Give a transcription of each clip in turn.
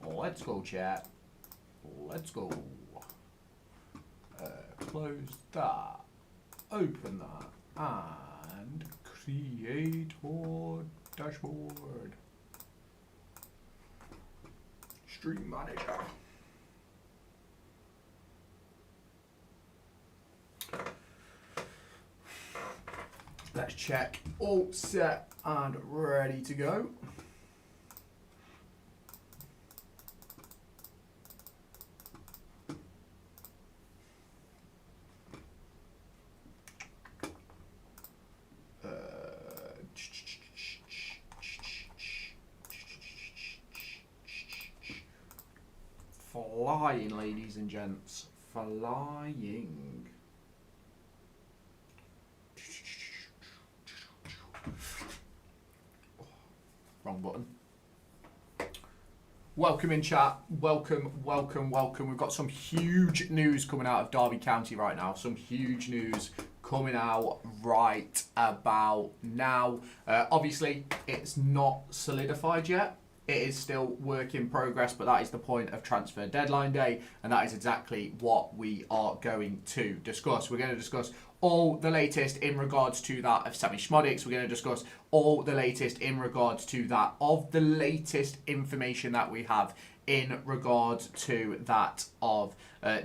Let's go, chat. Let's go. Close that. Open that. And creator dashboard. Stream manager. Let's check. All set and ready to go. Flying, ladies and gents. Flying. Wrong button. Welcome in, chat. Welcome, welcome, welcome. We've got some huge news coming out of Derby County right now. Some huge news coming out right about now. Obviously, it's not solidified yet. It is still work in progress, but that is the point of transfer deadline day, and that is exactly what we are going to discuss. We're going to discuss all the latest in regards to that of Sammy Schmodix. We're going to discuss all the latest in regards to that of the latest information that we have in regards to that of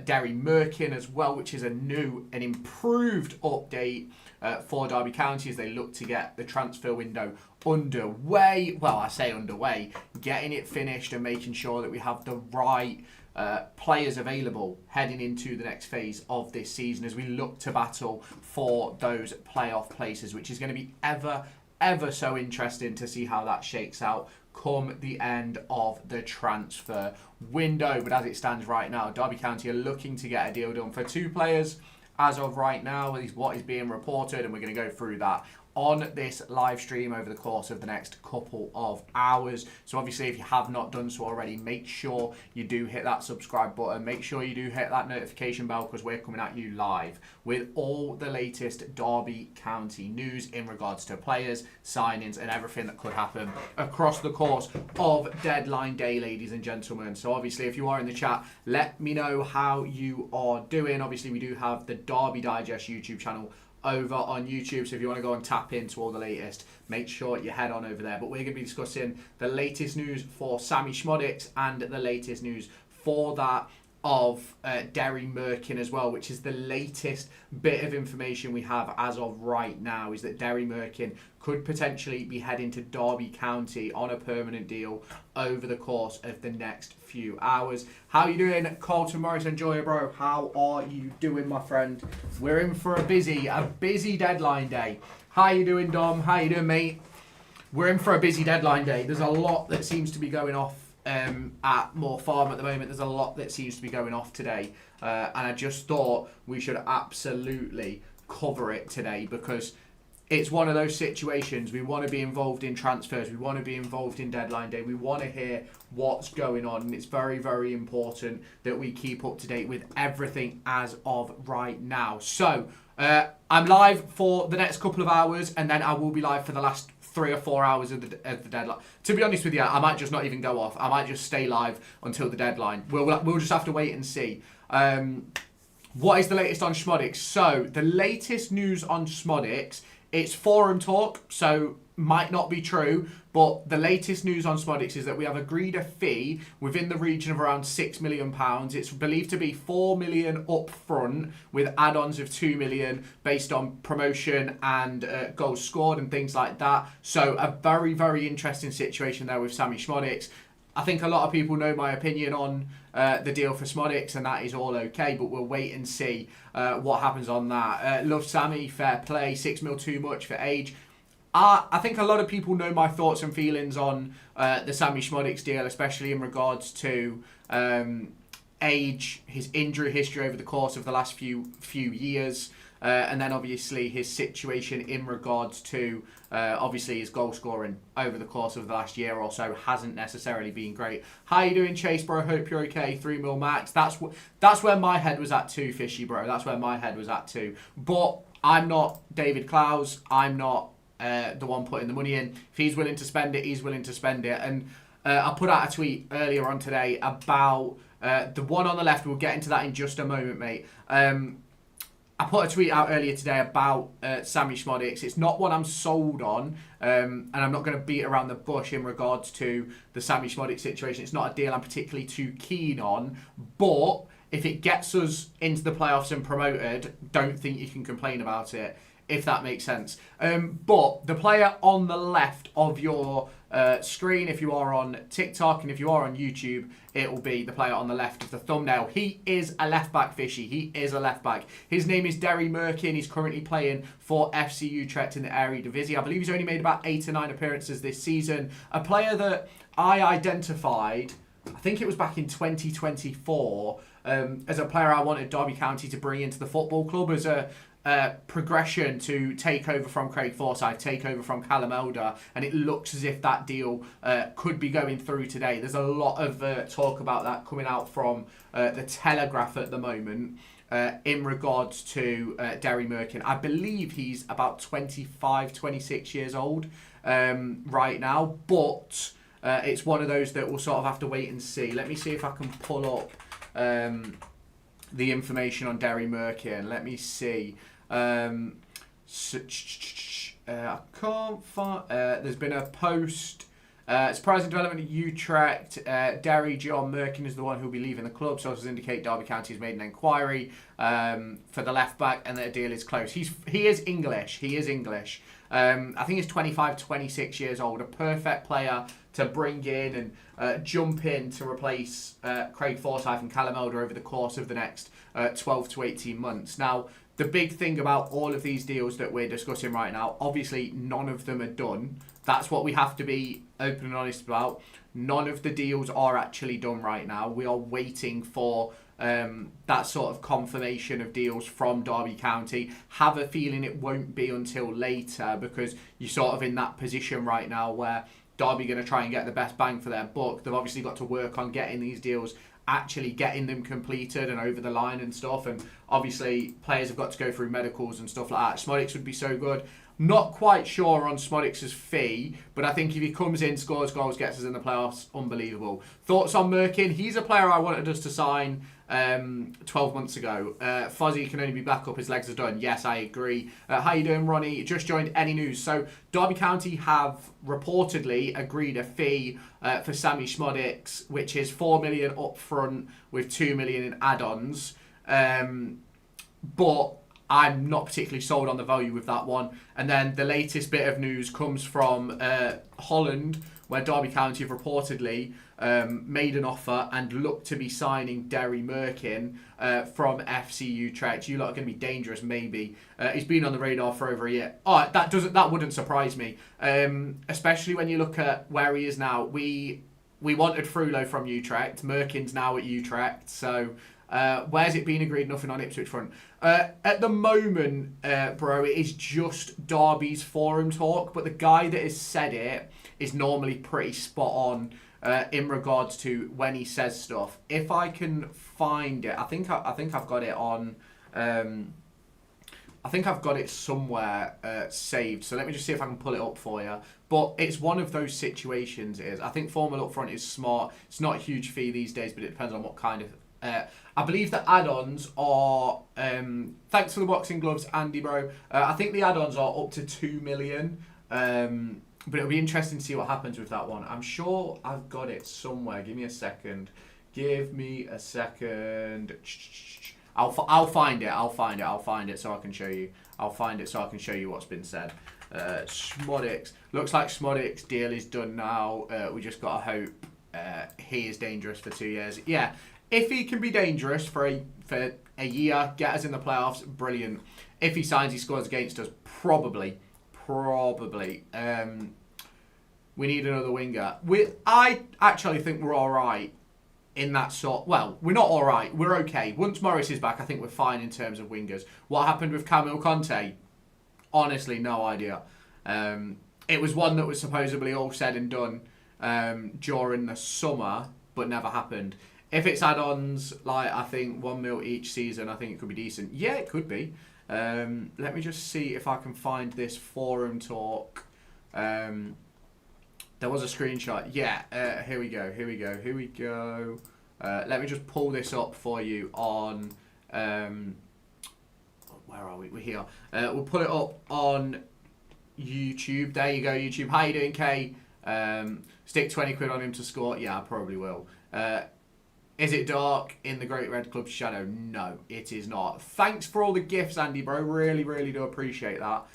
Derry Merkin as well, which is a new and improved update for Derby County as they look to get the transfer window underway. Well, I say underway, getting it finished and making sure that we have the right players available heading into the next phase of this season as we look to battle for those playoff places, which is going to be ever so interesting to see how that shakes out come the end of the transfer window. But as it stands right now, Derby County are looking to get a deal done for 2 players as of right now, is what is being reported, and we're going to go through that on this live stream over the course of the next couple of hours. So obviously, if you have not done so already, make sure you do hit that subscribe button. Make sure you do hit that notification bell, because we're coming at you live with all the latest Derby County news in regards to players, signings, and everything that could happen across the course of deadline day, ladies and gentlemen. So obviously, if you are in the chat, let me know how you are doing. Obviously, we do have the Derby Digest YouTube channel over on YouTube, so if you want to go and tap into all the latest, make sure you head on over there. But we're going to be discussing the latest news for Sammy Schmodix and the latest news for that of Derry Merkin as well, which is the latest bit of information we have as of right now, is that Derry Merkin could potentially be heading to Derby County on a permanent deal over the course of the next few hours. How you doing, Colton Morris? Enjoy, bro. How are you doing, my friend? We're in for a busy deadline day. How you doing, Dom? How you doing, mate? We're in for a busy deadline day. There's a lot that seems to be going off at Moor Farm at the moment. There's a lot that seems to be going off today, and I just thought we should absolutely cover it today, because it's one of those situations. We want to be involved in transfers, we want to be involved in deadline day, we want to hear what's going on, and it's very important that we keep up to date with everything as of right now. So I'm live for the next couple of hours, and then I will be live for the last 3 or 4 hours of the deadline. To be honest with you, I might just not even go off. I might just stay live until the deadline. We'll just have to wait and see. What is the latest on Schmodix? So the latest news on Schmodix, it's forum talk, so might not be true, but the latest news on Schmodix is that we have agreed a fee within the region of around £6 million. It's believed to be £4 million up front with add-ons of £2 million based on promotion and goals scored and things like that. So a very interesting situation there with Sammy Schmodix. I think a lot of people know my opinion on the deal for Schmodix, and that is all okay, but we'll wait and see what happens on that. Love Sammy, fair play, 6 mil too much for age. I think a lot of people know my thoughts and feelings on the Sammy Schmodix deal, especially in regards to age, his injury history over the course of the last few years, and then obviously his situation in regards to obviously his goal scoring over the course of the last year or so hasn't necessarily been great. How you doing, Chase, bro? Hope you're okay. 3 mil max. That's where my head was at too, Fishy, bro. That's where my head was at too. But I'm not David Clowes. I'm not the one putting the money in. If he's willing to spend it, he's willing to spend it. And I put out a tweet earlier on today about the one on the left. We'll get into that in just a moment, mate. I put a tweet out earlier today about Sammy Szmodics. It's not one I'm sold on, and I'm not going to beat around the bush in regards to the Sammy Szmodics situation. It's not a deal I'm particularly too keen on, but if it gets us into the playoffs and promoted, don't think you can complain about it, if that makes sense. But the player on the left of your screen, if you are on TikTok and if you are on YouTube, it will be the player on the left of the thumbnail. He is a left back, Fishy. He is a left back. His name is Derry Merkin. He's currently playing for FC Utrecht in the Eredivisie. I believe he's only made about 8 or 9 appearances this season. A player that I identified, I think it was back in 2024, as a player I wanted Derby County to bring into the football club as a progression to take over from Craig Forsyth, take over from Callum Elder, and it looks as if that deal could be going through today. There's a lot of talk about that coming out from the Telegraph at the moment in regards to Derry Merkin. I believe he's about 25, 26 years old right now, but it's one of those that we'll sort of have to wait and see. Let me see if I can pull up the information on Derry Merkin. Let me see. I can't find. There's been a post. Surprising development at Utrecht. Derry John Merkin is the one who will be leaving the club. Sources indicate Derby County has made an inquiry for the left back, and that a deal is close. He is English. He is English. I think he's 25, 26 years old. A perfect player to bring in and jump in to replace Craig Forsyth and Callum Elder over the course of the next 12 to 18 months. Now, the big thing about all of these deals that we're discussing right now, obviously none of them are done. That's what we have to be open and honest about. None of the deals are actually done right now. We are waiting for that sort of confirmation of deals from Derby County. Have a feeling it won't be until later, because you're sort of in that position right now where Derby are going to try and get the best bang for their buck. They've obviously got to work on getting these deals, actually getting them completed and over the line and stuff. And obviously players have got to go through medicals and stuff like that. Szmodics would be so good. Not quite sure on Szmodics' fee, but I think if he comes in, scores goals, gets us in the playoffs, unbelievable. Thoughts on Merkin? He's a player I wanted us to sign 12 months ago. Fozzie can only be back up, his legs are done. Yes, I agree. How you doing, Ronnie? Just joined. Any news? So Derby County have reportedly agreed a fee for Sammy Szmodics, which is 4 million up front with 2 million in add-ons. But I'm not particularly sold on the value with that one. And then the latest bit of news comes from Holland, where Derby County have reportedly made an offer and look to be signing Derry Merkin from FC Utrecht. You lot are going to be dangerous, maybe. He's been on the radar for over a year. Oh, that wouldn't surprise me, especially when you look at where he is now. We wanted Frullo from Utrecht. Merkin's now at Utrecht, so where's it been agreed? Nothing on Ipswich front. At the moment, bro, it is just Derby's forum talk, but the guy that has said it is normally pretty spot on in regards to when he says stuff. If I can find it, I think I've got it on. I think I've got it somewhere saved. So let me just see if I can pull it up for you. But it's one of those situations. I think formal up front is smart. It's not a huge fee these days, but it depends on what kind of. I believe the add-ons are. Thanks for the boxing gloves, Andy, bro. I think the add-ons are up to 2 million. But it'll be interesting to see what happens with that one. I'm sure I've got it somewhere. Give me a second. I'll find it so I can show you. I'll find it so I can show you what's been said. Szmodics. Looks like Szmodics' deal is done now. We just got to hope he is dangerous for 2 years. Yeah, if he can be dangerous for a year, get us in the playoffs, brilliant. If he signs, he scores against us, probably. We need another winger. I actually think we're all right in that sort. Well, we're not all right. We're okay. Once Morris is back, I think we're fine in terms of wingers. What happened with Camille Conte? Honestly, no idea. It was one that was supposedly all said and done during the summer, but never happened. If it's add-ons, like I think 1 mil each season, I think it could be decent. Yeah, it could be. Let me just see if I can find this forum talk. There was a screenshot. Yeah, here we go. Let me just pull this up for you on... where are we? We're here. We'll put it up on YouTube. There you go, YouTube. How you doing, Kay? Stick 20 quid on him to score. Yeah, I probably will. Is it dark in the Great Red Club shadow? No, it is not. Thanks for all the gifts, Andy, bro. Really, really do appreciate that.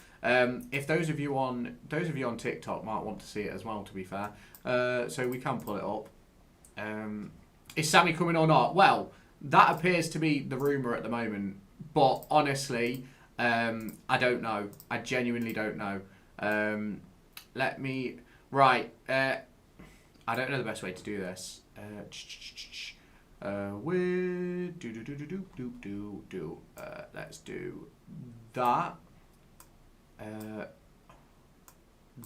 If those of you on TikTok might want to see it as well, to be fair. So we can pull it up. Is Sammy coming or not? Well, that appears to be the rumour at the moment. But honestly, I don't know. I genuinely don't know. Right. I don't know the best way to do this. Let's do that.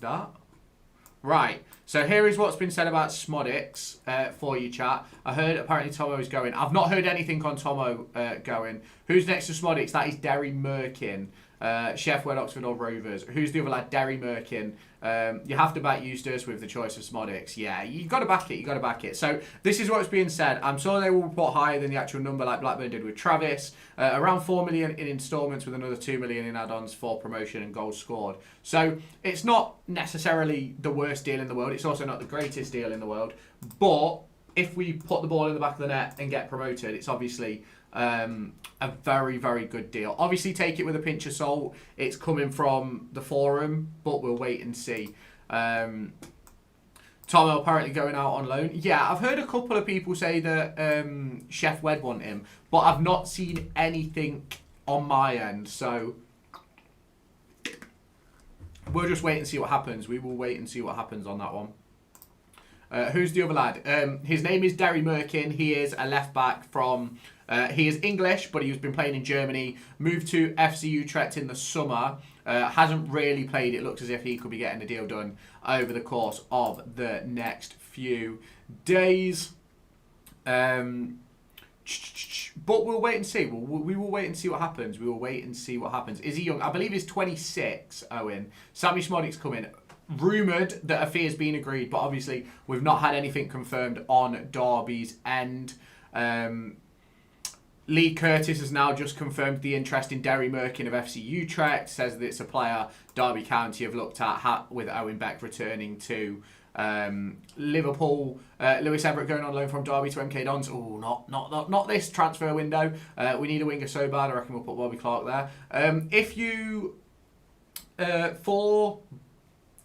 That. Right, so here is what's been said about Smodix for you, chat. I heard apparently Tomo is going. I've not heard anything on Tomo going. Who's next to Smodix? That is Derry Merkin. Chef Wed Oxford or Rovers. Who's the other lad? Derry Merkin. You have to back Eustace with the choice of Smodix. Yeah, you got to back it. So this is what's being said. I'm sure they will report higher than the actual number like Blackburn did with Travis. Around 4 million in instalments with another 2 million in add-ons for promotion and goals scored. So it's not necessarily the worst deal in the world. It's also not the greatest deal in the world. But if we put the ball in the back of the net and get promoted, it's obviously... a very, very good deal. Obviously, take it with a pinch of salt. It's coming from the forum, but we'll wait and see. Tomo apparently going out on loan. Yeah, I've heard a couple of people say that Chef Wed want him, but I've not seen anything on my end. So we'll just wait and see what happens. We will wait and see what happens on that one. Who's the other lad? His name is Derry Merkin. He is a left back from... he is English, but he's been playing in Germany. Moved to FC Utrecht in the summer. Hasn't really played. It looks as if he could be getting a deal done over the course of the next few days. But we'll wait and see. We will wait and see what happens. Is he young? I believe he's 26, Owen. Sammy Smodic's coming. Rumoured that a fee has been agreed, but obviously we've not had anything confirmed on Derby's end. Lee Curtis has now just confirmed the interest in Derry Merkin of FC Utrecht. Says that it's a player Derby County have looked at with Owen Beck returning to Liverpool. Lewis Everett going on loan from Derby to MK Dons. Oh, not this transfer window. We need a winger so bad. I reckon we'll put Bobby Clark there.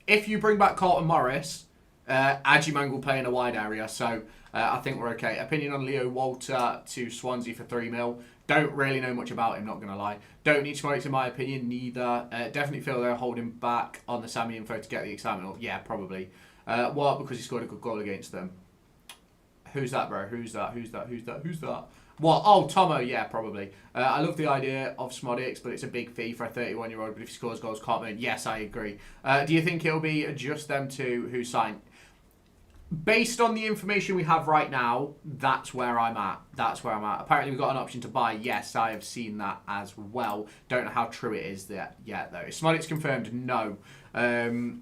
If you bring back Carlton Morris, Agyemang will play in a wide area, so I think we're okay. Opinion on Leo Walter to Swansea for 3 mil. Don't really know much about him, not going to lie. Don't need Smokes in my opinion, neither. Definitely feel they're holding back on the Sammy info to get the excitement up. Yeah, probably. What? Because he scored a good goal against them. Who's that, bro? Who's that? What? Oh, Tomo. Yeah, probably. I love the idea of Smodix, but it's a big fee for a 31-year-old. But if he scores goals, can't win. Yes, I agree. Do you think it'll be just them two who sign? Based on the information we have right now, that's where I'm at. Apparently, we've got an option to buy. Yes, I have seen that as well. Don't know how true it is yet, though. Is Smodix confirmed? No. It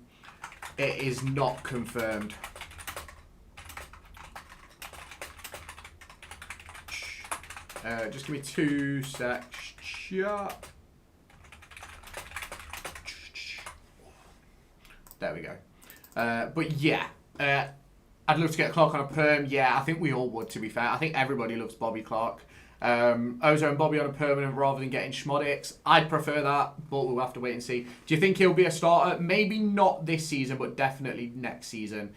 is not confirmed. Just give me 2 secs. There we go. But yeah, I'd love to get Clark on a perm. Yeah, I think we all would, to be fair. I think everybody loves Bobby Clark. Ozo and Bobby on a permanent rather than getting Schmodix. I'd prefer that, but we'll have to wait and see. Do you think he'll be a starter? Maybe not this season, but definitely next season.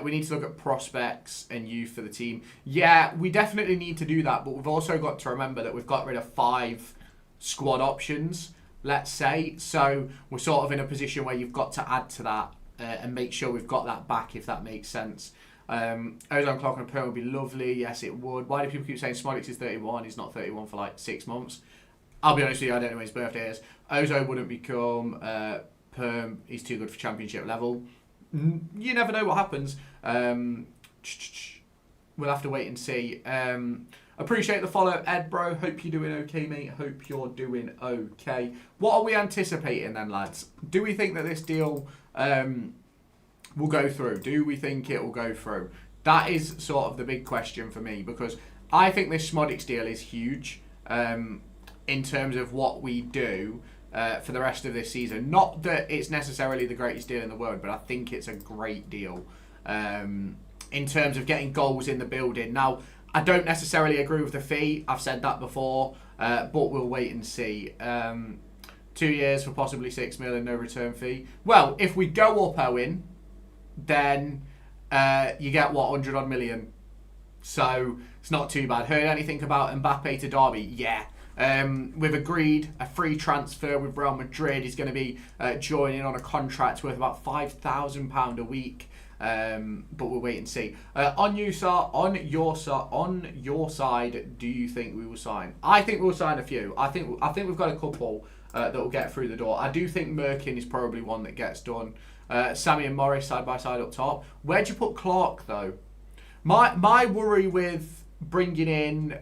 We need to look at prospects and youth for the team. Yeah, we definitely need to do that, but we've also got to remember that we've got rid of 5 squad options, let's say. So we're sort of in a position where you've got to add to that and make sure we've got that back, if that makes sense. Ozone Clark on a perm would be lovely. Yes, it would. Why do people keep saying Smodix is 31? He's not 31 for like 6 months. I'll be honest with you, I don't know when his birthday is. Ozo wouldn't become perm. He's too good for championship level. You never know what happens. We'll have to wait and see. Appreciate the follow, Ed, bro. Hope you're doing okay, mate. Hope you're doing okay. What are we anticipating then, lads? Do we think that this deal will go through? Do we think it will go through? That is sort of the big question for me, because I think this Smodics deal is huge in terms of what we do for the rest of this season. Not that it's necessarily the greatest deal in the world, but I think it's a great deal in terms of getting goals in the building. Now, I don't necessarily agree with the fee. I've said that before, but we'll wait and see. 2 years for possibly 6 million, no return fee. Well, if we go up, Owen, then you get, what, 100 odd million. So it's not too bad. Heard anything about Mbappe to Derby? Yeah. We've agreed a free transfer with Real Madrid. He's going to be joining on a contract worth about £5,000 a week. But we'll wait and see. On your side, do you think we will sign? I think we'll sign a few. I think we've got a couple that will get through the door. I do think Merkin is probably one that gets done. Sammy and Morris side by side up top. Where'd you put Clark though? My worry with bringing in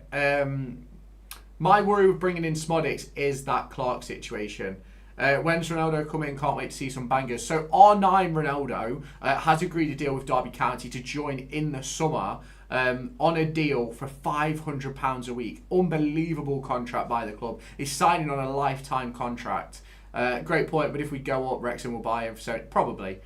Smodics is that Clark situation. When's Ronaldo come in? Can't wait to see some bangers. So R9 Ronaldo has agreed a deal with Derby County to join in the summer on a deal for £500 a week. Unbelievable contract by the club. He's signing on a lifetime contract. Great point, but if we go up, Wrexham will buy him. So probably.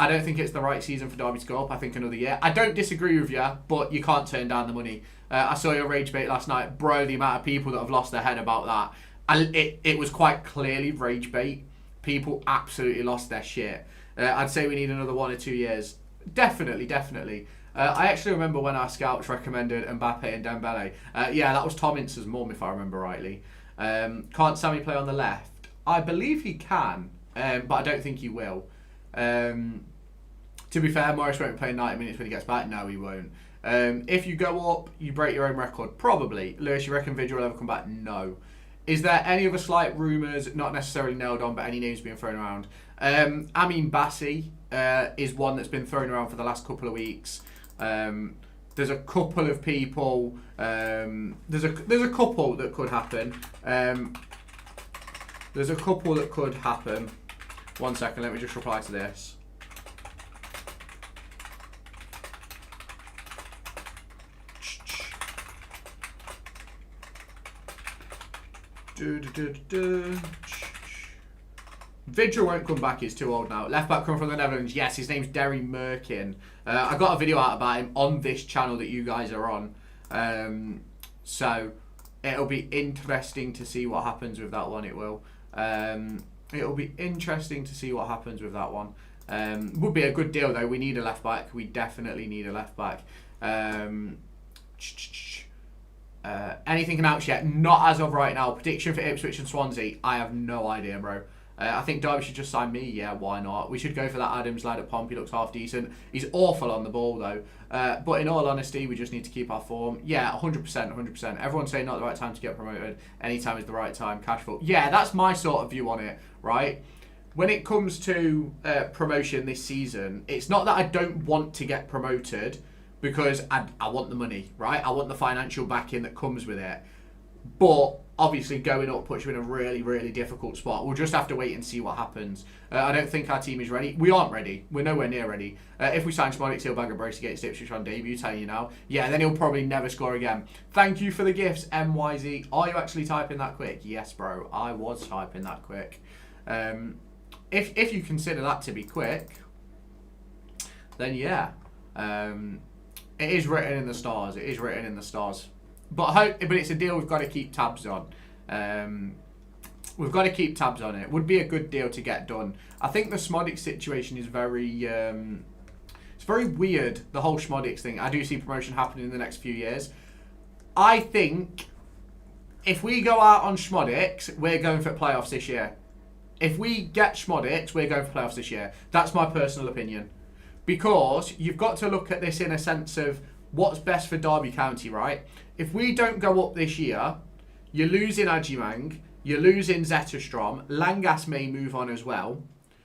I don't think it's the right season for Derby to go up. I think another year. I don't disagree with you, but you can't turn down the money. I saw your rage bait last night. Bro, the amount of people that have lost their head about that. And it was quite clearly rage bait. People absolutely lost their shit. I'd say we need another 1 or 2 years. Definitely. I actually remember when our scouts recommended Mbappe and Dembele. Yeah, that was Tom Ince's mum, if I remember rightly. Can't Sammy play on the left? I believe he can, but I don't think he will. To be fair, Morris won't be playing 90 minutes when he gets back. No, he won't. If you go up, you break your own record. Probably. Lewis, you reckon Vigil will ever come back? No. Is there any other slight rumours, not necessarily nailed on, but any names being thrown around? Amin Bassi is one that's been thrown around for the last couple of weeks. There's a couple of people. There's a couple that could happen. There's a couple that could happen. 1 second, let me just reply to this. Vigil won't come back, he's too old now. Left back coming from the Netherlands, yes, his name's Derry Merkin. I got a video out about him on this channel that you guys are on. So it'll be interesting to see what happens with that one, it will. It'll be interesting to see what happens with that one. Would be a good deal though, we need a left back, we definitely need a left back. Anything announced yet? Not as of right now. Prediction for Ipswich and Swansea? I have no idea, bro. I think Derby should just sign me. Yeah, why not? We should go for that Adams lad at Pompey. Looks half decent. He's awful on the ball, though. But in all honesty, we just need to keep our form. Yeah, 100%, 100%. Everyone's saying not the right time to get promoted. Anytime is the right time. Cash flow. Yeah, that's my sort of view on it, right? When it comes to promotion this season, it's not that I don't want to get promoted, because I want the money, right? I want the financial backing that comes with it. But obviously going up puts you in a really, really difficult spot. We'll just have to wait and see what happens. I don't think our team is ready. We aren't ready. We're nowhere near ready. If we sign Smodics, he'll bag a brace against Ipswich on debut, telling you now. Yeah, then he'll probably never score again. Thank you for the gifts, MYZ. Are you actually typing that quick? Yes, bro. I was typing that quick. If you consider that to be quick, then yeah. It is written in the stars. It is written in the stars. But it's a deal we've got to keep tabs on. We've got to keep tabs on it. It would be a good deal to get done. I think the Smodics situation is very... it's very weird, the whole Smodics thing. I do see promotion happening in the next few years. I think if we go out on Smodics, we're going for playoffs this year. If we get Smodics, we're going for playoffs this year. That's my personal opinion. Because you've got to look at this in a sense of what's best for Derby County, right? If we don't go up this year, you're losing Ajimang, you're losing Zetterstrom, Langas may move on as well.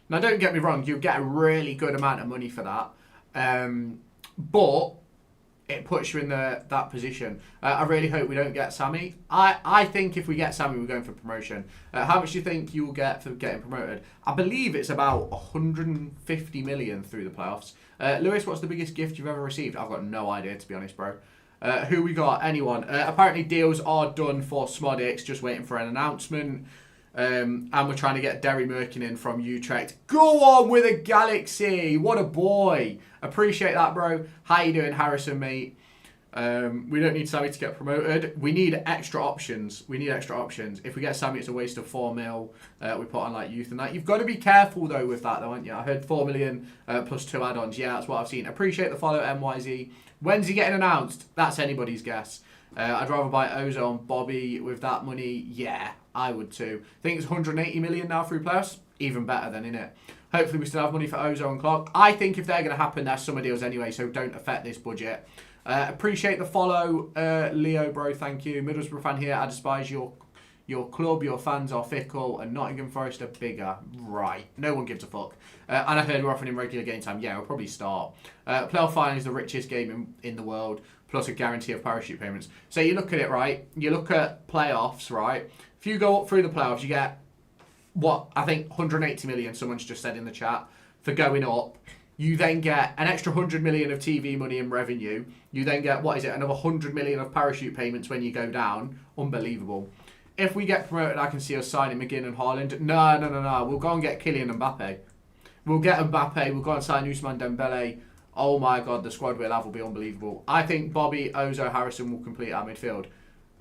Now, don't get me wrong, you'll get a really good amount of money for that. But it puts you in that position. I really hope we don't get Sammy. I think if we get Sammy, we're going for promotion. How much do you think you will get for getting promoted? I believe it's about 150 million through the playoffs. Lewis, what's the biggest gift you've ever received? I've got no idea, to be honest, bro. Who we got? Anyone? Apparently deals are done for Smodix, just waiting for an announcement. And we're trying to get Derry Merkinen from Utrecht. Go on with a Galaxy. What a boy. Appreciate that, bro. How you doing, Harrison, mate? We don't need Sammy to get promoted. We need extra options. If we get Sammy, it's a waste of 4 mil. We put on like youth and that. You've got to be careful though with that, though, haven't you? I heard 4 million plus 2 add-ons. Yeah, that's what I've seen. Appreciate the follow, MYZ. When's he getting announced? That's anybody's guess. I'd rather buy Ozone Bobby with that money. Yeah, I would too. I think it's 180 million now through playoffs. Even better than, innit? Hopefully we still have money for Ozone and Clark. I think if they're going to happen, they're summer deals anyway, so don't affect this budget. Appreciate the follow, Leo, bro. Thank you. Middlesbrough fan here. I despise your club. Your fans are fickle, and Nottingham Forest are bigger. Right. No one gives a fuck. And I heard we're offering him regular game time. Yeah, we'll probably start. Playoff final is the richest game in the world, plus a guarantee of parachute payments. So you look at it, right? You look at playoffs, right? If you go up through the playoffs, you get what I think 180 million. Someone's just said in the chat for going up. You then get an extra 100 million of TV money and revenue. You then get, what is it, another 100 million of parachute payments when you go down. Unbelievable. If we get promoted, I can see us signing McGinn and Haaland. No. We'll go and get Kylian Mbappe. We'll get Mbappe. We'll go and sign Ousmane Dembele. Oh my God, the squad we'll have will be unbelievable. I think Bobby, Ozo, Harrison will complete our midfield.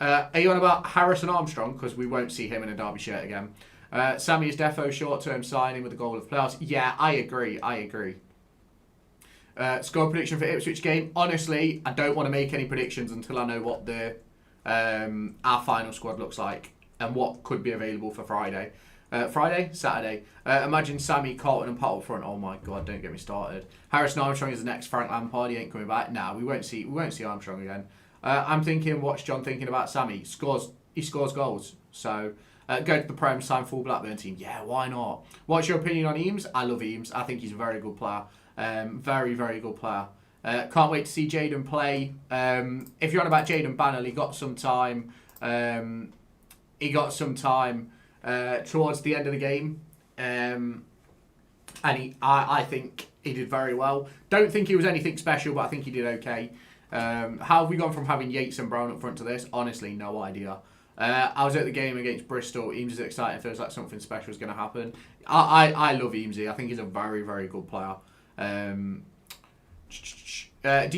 Are you on about Harrison Armstrong? Because we won't see him in a Derby shirt again. Sammy is defo short-term signing with the goal of playoffs. Yeah, I agree. Score prediction for Ipswich game. Honestly, I don't want to make any predictions until I know what the our final squad looks like and what could be available for Friday. Saturday. Imagine Sammy, Carlton and Pat up front. Oh my God, don't get me started. Harrison Armstrong is the next Frank Lampard. He ain't coming back. Nah, we won't see Armstrong again. I'm thinking, what's John thinking about Sammy? He scores goals. So go to the Prem, sign full Blackburn team. Yeah, why not? What's your opinion on Eames? I love Eames. I think he's a very good player. Very, very good player. Can't wait to see Jaden play. If you're on about Jaden Bannell, he got some time. Towards the end of the game. And I think he did very well. Don't think he was anything special, but I think he did okay. How have we gone from having Yates and Brown up front to this? Honestly, no idea. I was at the game against Bristol. Eames is exciting. Feels like something special is going to happen. I love Eamesy. I think he's a very, very good player. Do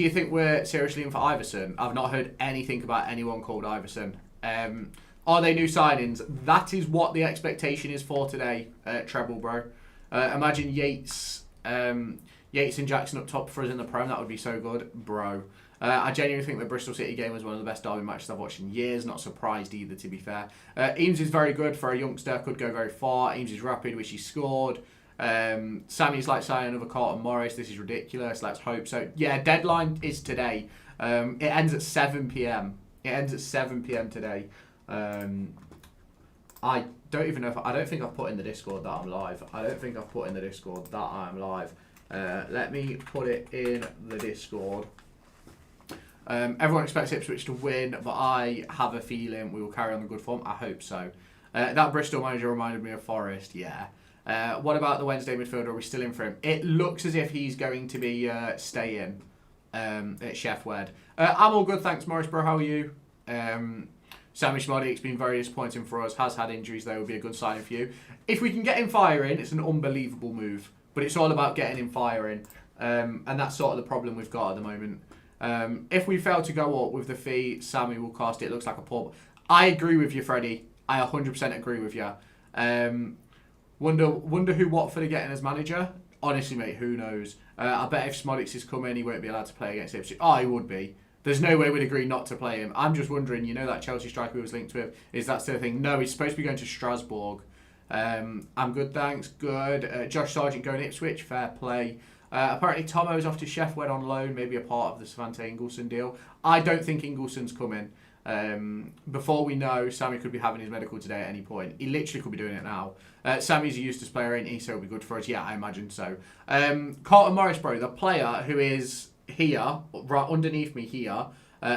you think we're seriously in for Iverson? I've not heard anything about anyone called Iverson. Are they new signings? That is what the expectation is for today, Treble, bro. Imagine Yates and Jackson up top for us in the Prem. That would be so good, bro. I genuinely think the Bristol City game was one of the best derby matches I've watched in years. Not surprised either, to be fair. Eames is very good for a youngster. Could go very far. Eames is rapid, which he scored. Sammy's like signing another Carlton Morris. This is ridiculous. Let's hope so. Yeah, deadline is today. It ends at 7 p.m. Today. I don't even know if I don't think I've put in the Discord that I'm live. Let me put it in the Discord. Everyone expects Ipswich to win, but I have a feeling we will carry on the good form. I hope so. That Bristol manager reminded me of Forest. Yeah. What about the Wednesday midfielder? Are we still in for him? It looks as if he's going to be staying at Chef Wed. I'm all good, thanks, Morris, bro. How are you? Sammy Schmodik's been very disappointing for us. Has had injuries, though. Will be a good signing for you. If we can get him firing, it's an unbelievable move. But it's all about getting him firing. And that's sort of the problem we've got at the moment. If we fail to go up with the fee, Sammy will cost it. It looks like a poor... I agree with you, Freddie. I 100% agree with you. Wonder who Watford are getting as manager. Honestly, mate, who knows? I bet if Smodix is coming, he won't be allowed to play against Ipswich. Oh, he would be. There's no way we'd agree not to play him. I'm just wondering, you know that Chelsea striker we was linked with? Is that still a thing? No, he's supposed to be going to Strasbourg. I'm good, thanks. Good. Josh Sargent going to Ipswich. Fair play. Apparently Tomo's off to Sheffield on loan, maybe a part of the Svante Ingolson deal. I don't think Ingolson's coming. Before we know, Sammy could be having his medical today at any point. He literally could be doing it now. Sammy's a Eustace player, ain't he? So it'll be good for us. Yeah, I imagine so. Carlton Morris, bro, the player who is here, right underneath me here,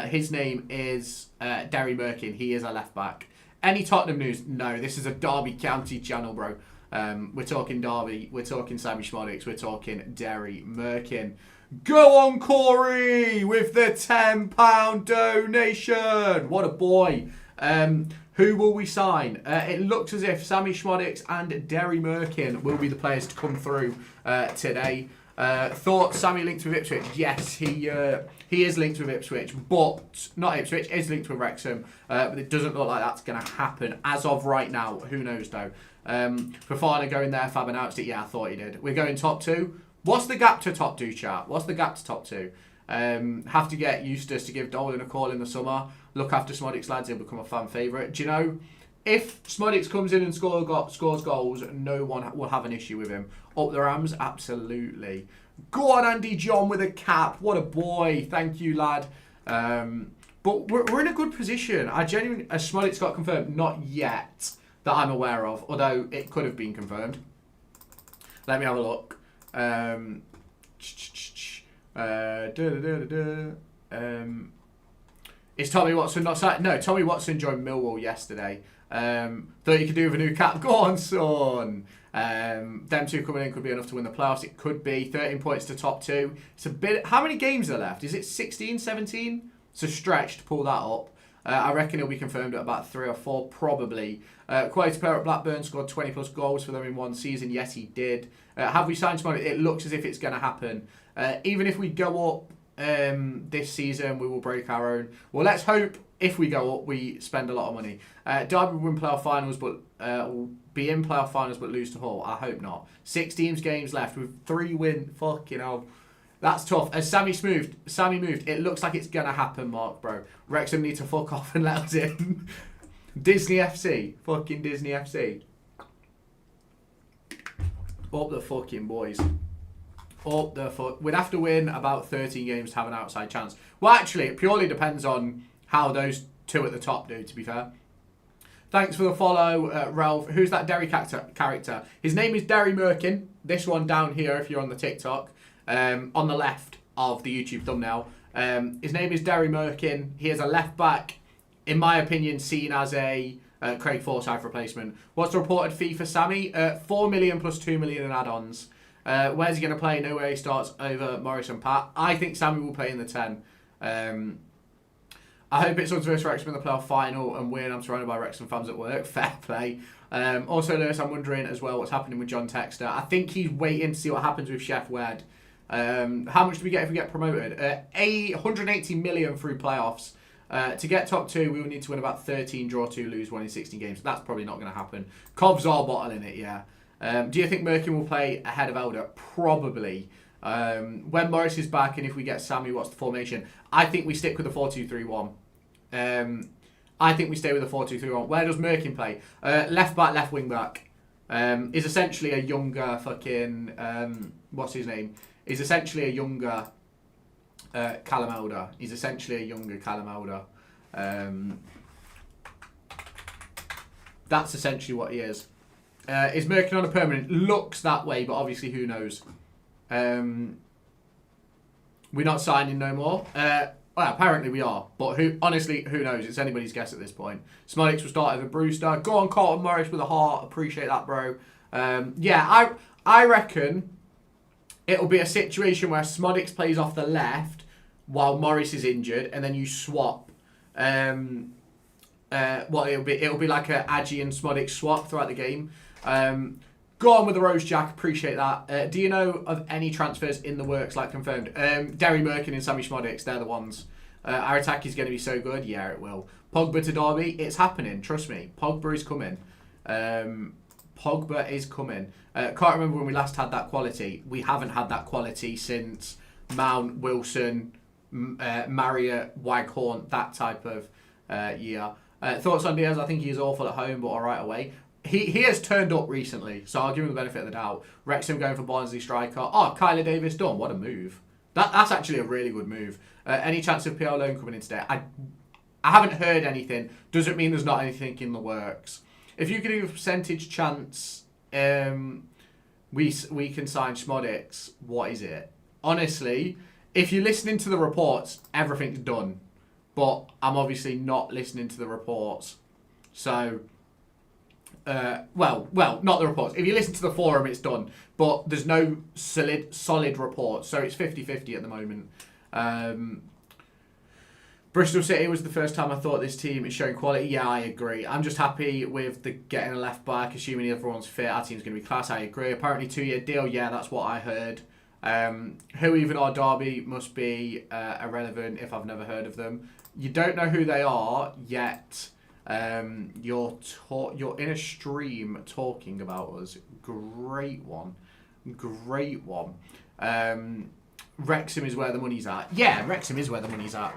his name is Derry Merkin. He is a left back. Any Tottenham news? No, this is a Derby County channel, bro. We're talking Derby, we're talking Sammy Schmodics, we're talking Derry Merkin. Go on, Corey, with the £10 donation. What a boy. Who will we sign? It looks as if Sammy Schmodics and Derry Merkin will be the players to come through today. Thought Sammy linked with Ipswich? Yes, he is linked with Ipswich, but not Ipswich, is linked with Wrexham, but it doesn't look like that's going to happen as of right now. Who knows though? Fafana going there, Fab announced it. Yeah, I thought he did. We're going top 2. What's the gap to top 2, chat? What's the gap to top 2? Have to get Eustace to give Dolan a call in the summer. Look after Schmodics, lads. He'll become a fan favourite. Do you know, if Schmodics comes in and scores goals, no one will have an issue with him. Up the Rams? Absolutely. Go on, Andy John with a cap. What a boy. Thank you, lad. But we're in a good position. I genuinely, Schmodics got confirmed? Not yet, that I'm aware of, although it could have been confirmed. Let me have a look. Is Tommy Watson not signed? No, Tommy Watson joined Millwall yesterday. Thought you could do with a new cap. Go on, son. Them two coming in could be enough to win the playoffs. It could be 13 points to top 2. It's a bit. How many games are left? Is it 16, 17? It's a stretch to pull that up. I reckon it'll be confirmed at about 3 or 4, probably. Quality player at Blackburn, scored 20 plus goals for them in one season. Yes, he did. Have we signed somebody? It looks as if it's going to happen. Even if we go up this season, we will break our own. Well, let's hope if we go up, we spend a lot of money. Derby will win playoff finals, but will be in playoff finals, but lose to Hull. I hope not. 6 teams games left with 3 win. Fucking hell. That's tough. As Sammy moved, it looks like it's going to happen, Mark, bro. Wrexham need to fuck off and let us in. Disney FC. Fucking Disney FC. Up the fucking boys. Up the fuck. We'd have to win about 13 games to have an outside chance. Well, actually, it purely depends on how those 2 at the top do, to be fair. Thanks for the follow, Ralph. Who's that Derry character? His name is Derry Merkin. This one down here, if you're on the TikTok. On the left of the YouTube thumbnail. His name is Derry Merkin. He is a left back, in my opinion, seen as a Craig Forsyth replacement. What's the reported fee for Sammy? 4 million plus 2 million in add-ons. Where's he going to play? No way he starts over Morris and Pat. I think Sammy will play in the 10. I hope it's versus Wrexham in the playoff final and win. I'm surrounded by Wrexham fans at work. Fair play. Also, Lewis, I'm wondering as well what's happening with John Texter. I think he's waiting to see what happens with Chef Wed. How much do we get if we get promoted? 180 million through playoffs. To get top 2, we will need to win about 13, draw 2, lose 1 in 16 games. That's probably not going to happen. Cobs are bottling it, yeah. Do you think Merkin will play ahead of Elder? Probably. When Morris is back and if we get Sammy, what's the formation? I think we stick with the 4-2-3-1. I think we stay with the 4-2-3-1. Where does Merkin play? Left back, left wing back. Is essentially a younger fucking... what's his name? Is essentially a younger Callum Elder. He's essentially a younger Callum Elder. That's essentially what he is. Is Merkin on a permanent? Looks that way, but obviously who knows. We're not signing no more. Well, apparently we are, but honestly, who knows? It's anybody's guess at this point. Schmodics will start over Brewster. Go on, Carlton Morris with a heart. Appreciate that, bro. Yeah, I reckon it'll be a situation where Schmodics plays off the left while Morris is injured, and then you swap. Well, it'll be like a Adji and Schmodics swap throughout the game. Go on with the Rose Jack, appreciate that. Do you know of any transfers in the works, like confirmed? Derry Merkin and Sammy Schmodics, they're the ones. Our attack is going to be so good. Yeah, it will. Pogba to Derby, it's happening, trust me. Pogba is coming. Pogba is coming. Can't remember when we last had that quality. We haven't had that quality since Mount, Wilson, Marriott, Waghorn, that type of year. Thoughts on Diaz? I think he is awful at home, but all right away. He has turned up recently, so I'll give him the benefit of the doubt. Wrexham going for Barnsley striker. Oh, Kyler Davis done. What a move. That's actually a really good move. Any chance of PL loan coming in today? I haven't heard anything. Doesn't mean there's not anything in the works. If you could give a percentage chance we can sign Schmodics, what is it? Honestly, if you're listening to the reports, everything's done. But I'm obviously not listening to the reports. So, well, not the reports. If you listen to the forum, it's done. But there's no solid reports. So it's 50-50 at the moment. Bristol City was the first time I thought this team is showing quality. Yeah, I agree. I'm just happy with the getting a left back, assuming everyone's fit. Our team's going to be class. I agree. Apparently 2-year deal. Yeah, that's what I heard. Who even are Derby must be irrelevant if I've never heard of them. You don't know who they are yet. You're in a stream talking about us. Great one. Great one. Wrexham is where the money's at. Yeah, Wrexham is where the money's at.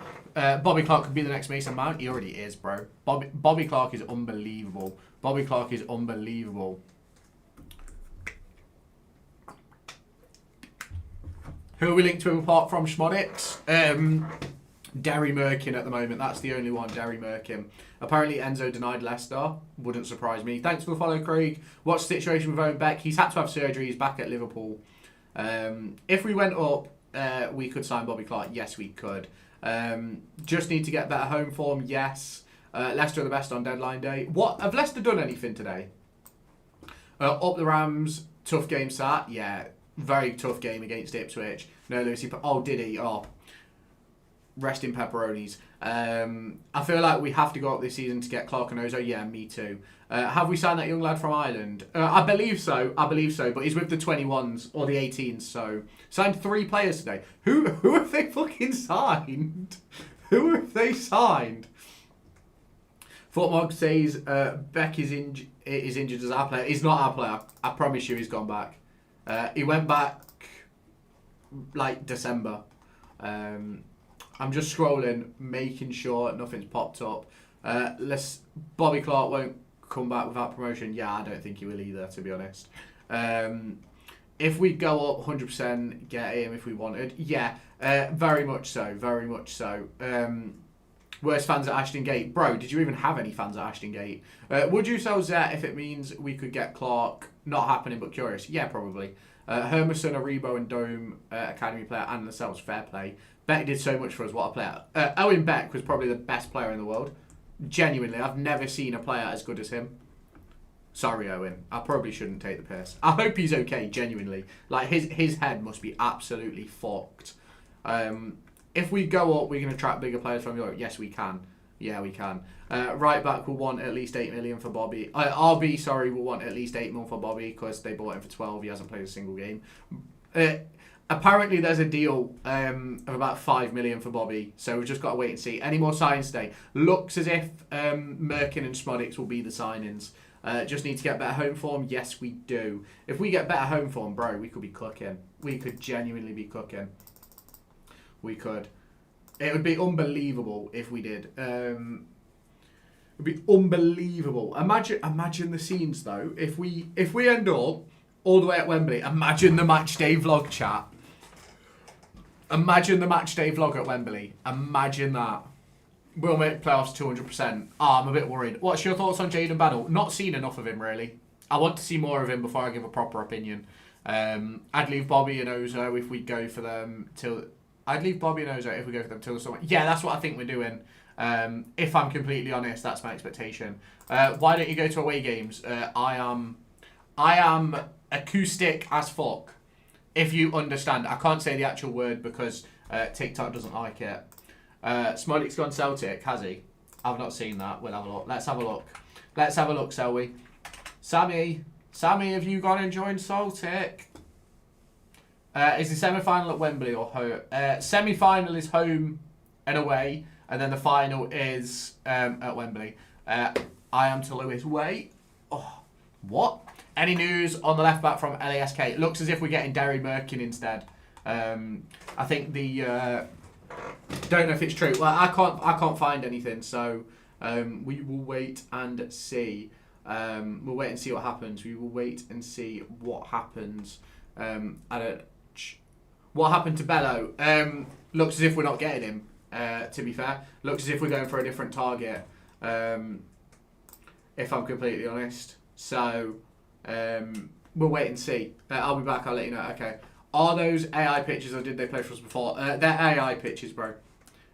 Bobby Clark could be the next Mason Mount. He already is, bro. Bobby Clark is unbelievable. Bobby Clark is unbelievable. Who are we linked to apart from Schmodix? Derry Merkin at the moment. That's the only one, Derry Merkin. Apparently Enzo denied Leicester. Wouldn't surprise me. Thanks for the follow, Craig. What's the situation with Owen Beck? He's had to have surgery. He's back at Liverpool. If we went up, we could sign Bobby Clark. Yes, we could. Just need to get better home form. Yes. Leicester are the best on deadline day. What? Have Leicester done anything today? Up the Rams. Tough game sat. Yeah. Very tough game against Ipswich. No, Lucy. Oh, did he? Oh. Rest in pepperonis. I feel like we have to go up this season to get Clark and Ozo. Yeah, me too. Have we signed that young lad from Ireland? I believe so. But he's with the 21s or the 18s. So signed 3 players today. Who have they fucking signed? Who have they signed? Footmog says Beck is injured as our player. He's not our player. I promise you, he's gone back. He went back like December. I'm just scrolling, making sure nothing's popped up. Bobby Clark won't come back without promotion. Yeah, I don't think he will either, to be honest. If we go up 100%, get him if we wanted. Yeah, very much so. Very much so. Worst fans at Ashton Gate. Bro, did you even have any fans at Ashton Gate? Would you sell Zet if it means we could get Clark? Not happening, but curious. Yeah, probably. Hermerson, Aribo, and Dome Academy player, and Lascelles, fair play. Beck did so much for us. What a player. Owen Beck was probably the best player in the world. Genuinely, I've never seen a player as good as him. Sorry, Owen. I probably shouldn't take the piss. I hope he's okay, genuinely. Like, his head must be absolutely fucked. If we go up, we can attract bigger players from Europe. Yes, we can. Yeah, we can. Right back will want at least 8 million for Bobby. RB, sorry, will want at least 8 million for Bobby because they bought him for 12. He hasn't played a single game. Apparently, there's a deal of about 5 million for Bobby, so we've just got to wait and see. Any more signings today? Looks as if Merkin and Schmodix will be the signings. Just need to get better home form. Yes, we do. If we get better home form, bro, we could be cooking. We could genuinely be cooking. We could. It would be unbelievable if we did. It would be unbelievable. Imagine the scenes though. If we end up all the way at Wembley, imagine the match day vlog chat. Imagine the match day vlog at Wembley. Imagine that. We'll make playoffs 200%. I'm a bit worried. What's your thoughts on Jaden Battle? Not seen enough of him really. I want to see more of him before I give a proper opinion. I'd leave Bobby and Ozo if we go for them till. I'd leave Bobby and Ozo if we go for them till the summer. Yeah, that's what I think we're doing. If I'm completely honest, that's my expectation. Why don't you go to away games? I am acoustic as fuck. If you understand, I can't say the actual word because TikTok doesn't like it. Smolek's gone Celtic, has he? I've not seen that. We'll have a look. Let's have a look. Let's have a look, shall we? Sammy, have you gone and joined Celtic? Is the semi-final at Wembley or home? Semi-final is home and away, and then the final is at Wembley. I am to Lewis. Wait. Oh, what? Any news on the left back from LASK? It looks as if we're getting Derry Merkin instead. I think the don't know if it's true. Well, I can't find anything, so we will wait and see. We'll wait and see what happens. We will wait and see what happens. What happened to Bello? Looks as if we're not getting him. To be fair, looks as if we're going for a different target. If I'm completely honest, so we'll wait and see. I'll be back. I'll let you know. Okay. Are those AI pictures or did they play for us before? They're AI pictures, bro.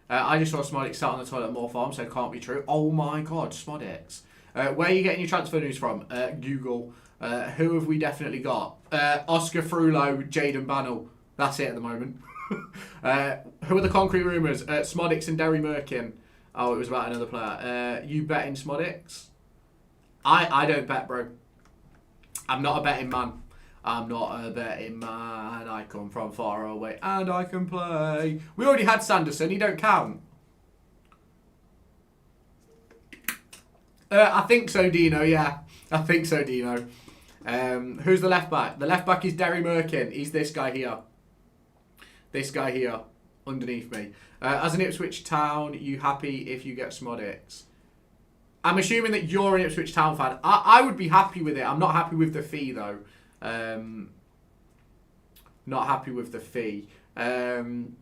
I just saw Smodix sat on the toilet at Moor Farm, so it can't be true. Oh my god, Smodix. Where are you getting your transfer news from? Google. Who have we definitely got? Oscar Frulo, Jaden Bannell. That's it at the moment. Who are the concrete rumours? Smodix and Derry Merkin. Oh, it was about another player. You betting Smodix? I don't bet, bro. I'm not a betting man. I'm not a betting man. I come from far away and I can play. We already had Sanderson. He don't count. I think so, Dino. Yeah, I think so, Dino. Who's the left back? The left back is Derry Merkin. He's this guy here. This guy here, underneath me. As an Ipswich Town, you happy if you get Smodix? I'm assuming that you're an Ipswich Town fan. I would be happy with it. I'm not happy with the fee, though. Not happy with the fee. Who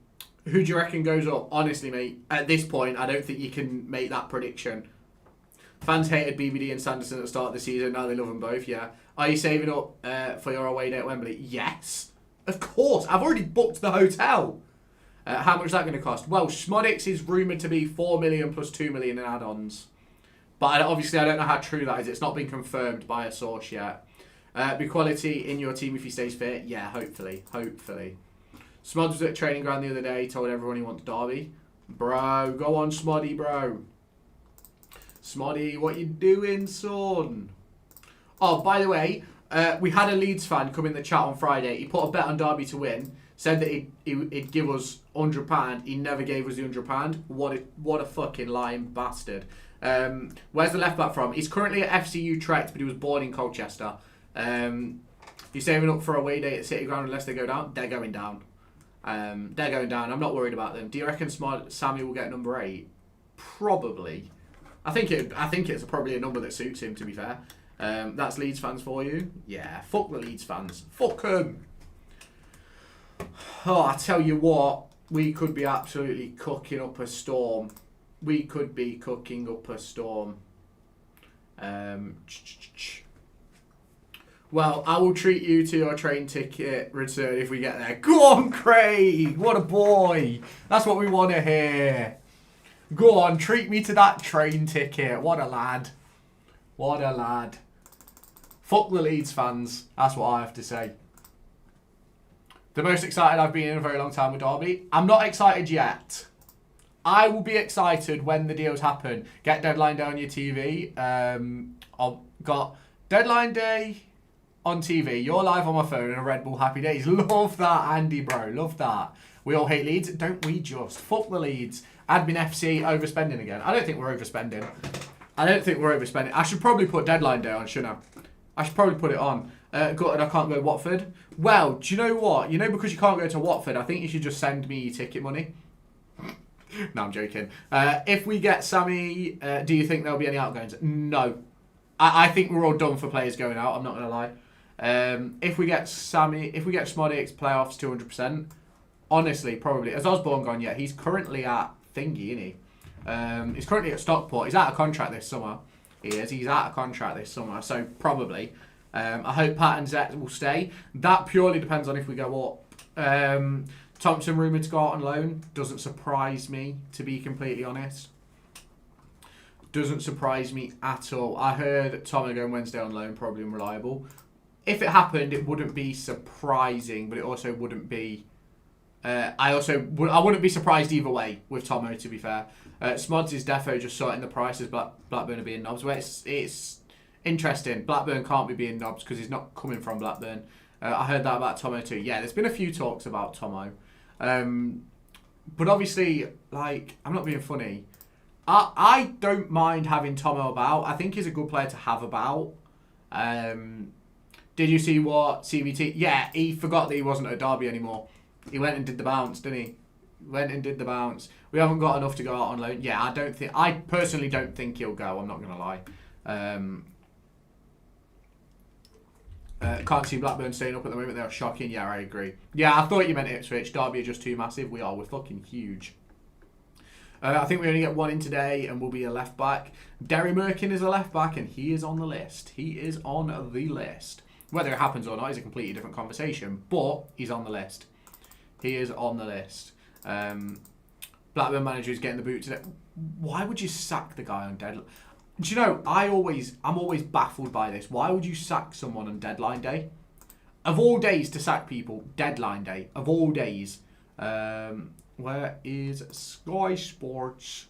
do you reckon goes up? Honestly, mate, at this point, I don't think you can make that prediction. Fans hated BBD and Sanderson at the start of the season. Now they love them both, yeah. Are you saving up for your away day at Wembley? Yes. Of course. I've already booked the hotel. How much is that going to cost? Well, Smodix is rumoured to be 4 million plus 2 million in add-ons. But obviously, I don't know how true that is. It's not been confirmed by a source yet. Be quality in your team if he stays fit? Yeah, hopefully. Hopefully. Smods was at a training ground the other day. Told everyone he wants Derby. Bro, go on, Smoddy, bro. Smoddy, what you doing, son? Oh, by the way, we had a Leeds fan come in the chat on Friday. He put a bet on Derby to win. Said that he'd give us £100. He never gave us the £100. What a fucking lying bastard. Where's the left back from? He's currently at FC Utrecht, but he was born in Colchester. He's saving up for a away day at City Ground unless they go down. They're going down. They're going down. I'm not worried about them. Do you reckon Sammy will get number 8? Probably. I think it's probably a number that suits him, to be fair. That's Leeds fans for you. Yeah, fuck the Leeds fans. Fuck them. Oh, I tell you what, we could be absolutely cooking up a storm. We could be cooking up a storm. Well, I will treat you to your train ticket return if we get there. Go on, Craig! What a boy! That's what we want to hear. Go on, treat me to that train ticket. What a lad. What a lad. Fuck the Leeds fans. That's what I have to say. The most excited I've been in a very long time with Derby. I'm not excited yet. I will be excited when the deals happen. Get deadline day on your TV. I've got deadline day on TV. You're live on my phone and a Red Bull happy days. Love that, Andy, bro. Love that. We all hate Leeds. Don't we just? Fuck the Leeds. Admin FC overspending again. I don't think we're overspending. I should probably put deadline day on, shouldn't I? I should probably put it on. Gutted I can't go to Watford. Well, do you know what? You know, because you can't go to Watford, I think you should just send me your ticket money. No, I'm joking. If we get Sammy, do you think there'll be any outgoings? No. I think we're all done for players going out. I'm not going to lie. If we get Sammy, if we get Smodix playoffs 200%, honestly, probably. Has Osborne gone yet? He's currently at Thingy, isn't he? He's currently at Stockport. He's out of contract this summer. He is. He's out of contract this summer, so probably. I hope Pat and Zet will stay. That purely depends on if we go up. Thompson rumoured to go out on loan. Doesn't surprise me, to be completely honest. Doesn't surprise me at all. I heard Tom going Wednesday on loan, probably unreliable. If it happened, it wouldn't be surprising, but it also wouldn't be... I wouldn't be surprised either way with Tomo, to be fair. Smods is defo just sorting the prices, Blackburn are being knobs. Well, it's interesting. Blackburn can't be being knobs because he's not coming from Blackburn. I heard that about Tomo too. Yeah, there's been a few talks about Tomo. But obviously, like, I'm not being funny. I don't mind having Tomo about. I think he's a good player to have about. Did you see what CVT... Yeah, he forgot that he wasn't at Derby anymore. He went and did the bounce, didn't he? Went and did the bounce. We haven't got enough to go out on loan. Yeah, I personally don't think he'll go. I'm not going to lie. Can't see Blackburn staying up at the moment. They are shocking. Yeah, I agree. Yeah, I thought you meant Ipswich. Derby are just too massive. We are. We're fucking huge. I think we only get one in today and we'll be a left back. Derry Merkin is a left back and he is on the list. He is on the list. Whether it happens or not is a completely different conversation, but he's on the list. He is on the list. Blackburn manager is getting the boot today. Why would you sack the guy on deadline? Do you know, I'm always baffled by this. Why would you sack someone on deadline day? Of all days to sack people, deadline day. Of all days. Where is Sky Sports?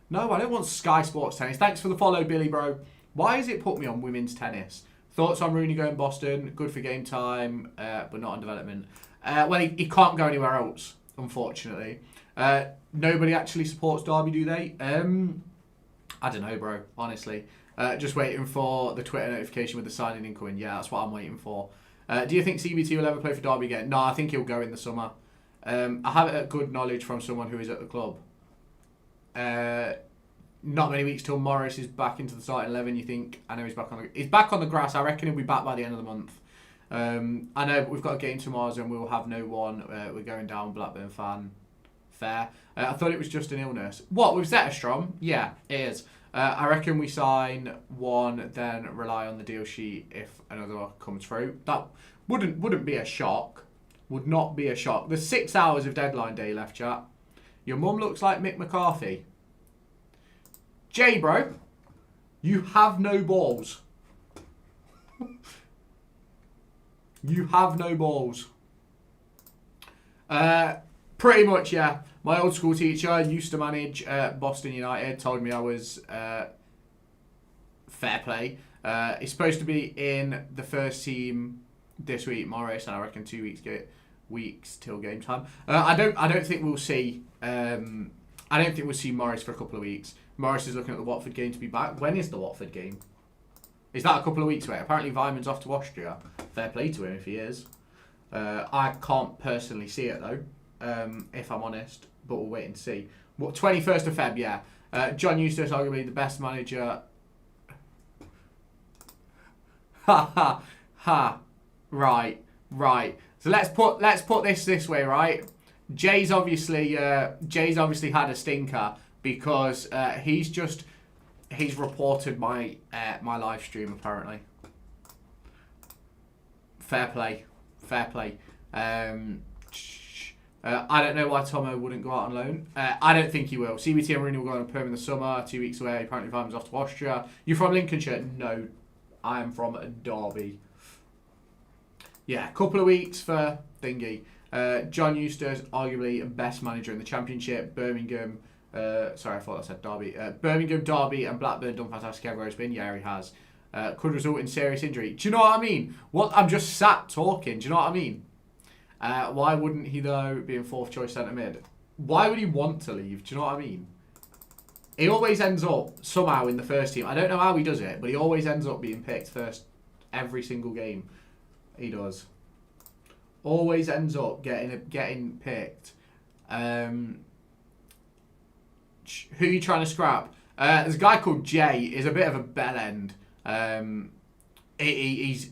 No, I don't want Sky Sports tennis. Thanks for the follow, Billy Bro. Why has it put me on women's tennis? Thoughts on Rooney going Boston? Good for game time, but not on development. Well, he can't go anywhere else, unfortunately. Nobody actually supports Derby, do they? I don't know, bro, honestly. Just waiting for the Twitter notification with the signing incoming. Yeah, that's what I'm waiting for. Do you think CBT will ever play for Derby again? No, I think he'll go in the summer. I have it at good knowledge from someone who is at the club. Not many weeks till Morris is back into the starting 11. You think? I know he's back on the grass. I reckon he'll be back by the end of the month. I know we've got a game tomorrow and we'll have no one. We're going down, Blackburn fan. Fair. I thought it was just an illness. What, with Zetterstrom? Yeah, it is. I reckon we sign one, then rely on the deal sheet if another one comes through. That wouldn't be a shock. Would not be a shock. There's 6 hours of deadline day left, chat. Your mum looks like Mick McCarthy. Jay, bro, you have no balls. You have no balls. Pretty much, yeah. My old school teacher used to manage Boston United. Told me I was fair play. He's supposed to be in the first team this week, Morris, and I reckon 2 weeks till game time. I don't think we'll see. I don't think we'll see Morris for a couple of weeks. Morris is looking at the Watford game to be back. When is the Watford game? Is that a couple of weeks away? Apparently, Weiman's off to Austria. Fair play to him if he is. I can't personally see it though, if I'm honest. But we'll wait and see. What 21st of Feb? Yeah. John Eustace, arguably the best manager. Ha ha ha. Right. So let's put this way, right? Jay's obviously had a stinker because he's reported my live stream apparently. Fair play. I don't know why Tomo wouldn't go out on loan. I don't think he will. CBT and Rooney will go on a perm in the summer. 2 weeks away. Apparently, Vimon's off to Austria. You from Lincolnshire? No, I am from Derby. Yeah, a couple of weeks for thingy. John Eustace, arguably best manager in the Championship. Birmingham. Sorry, I thought I said Derby. Birmingham, Derby, and Blackburn done fantastic everywhere he's been. Yeah, he has. Could result in serious injury. Do you know what I mean? I'm just sat talking. Do you know what I mean? Why wouldn't he though, being fourth choice centre mid? Why would he want to leave? Do you know what I mean? He always ends up somehow in the first team. I don't know how he does it, but he always ends up being picked first every single game. He does. Always ends up getting picked. Who are you trying to scrap? There's a guy called Jay. He's a bit of a bell end. He's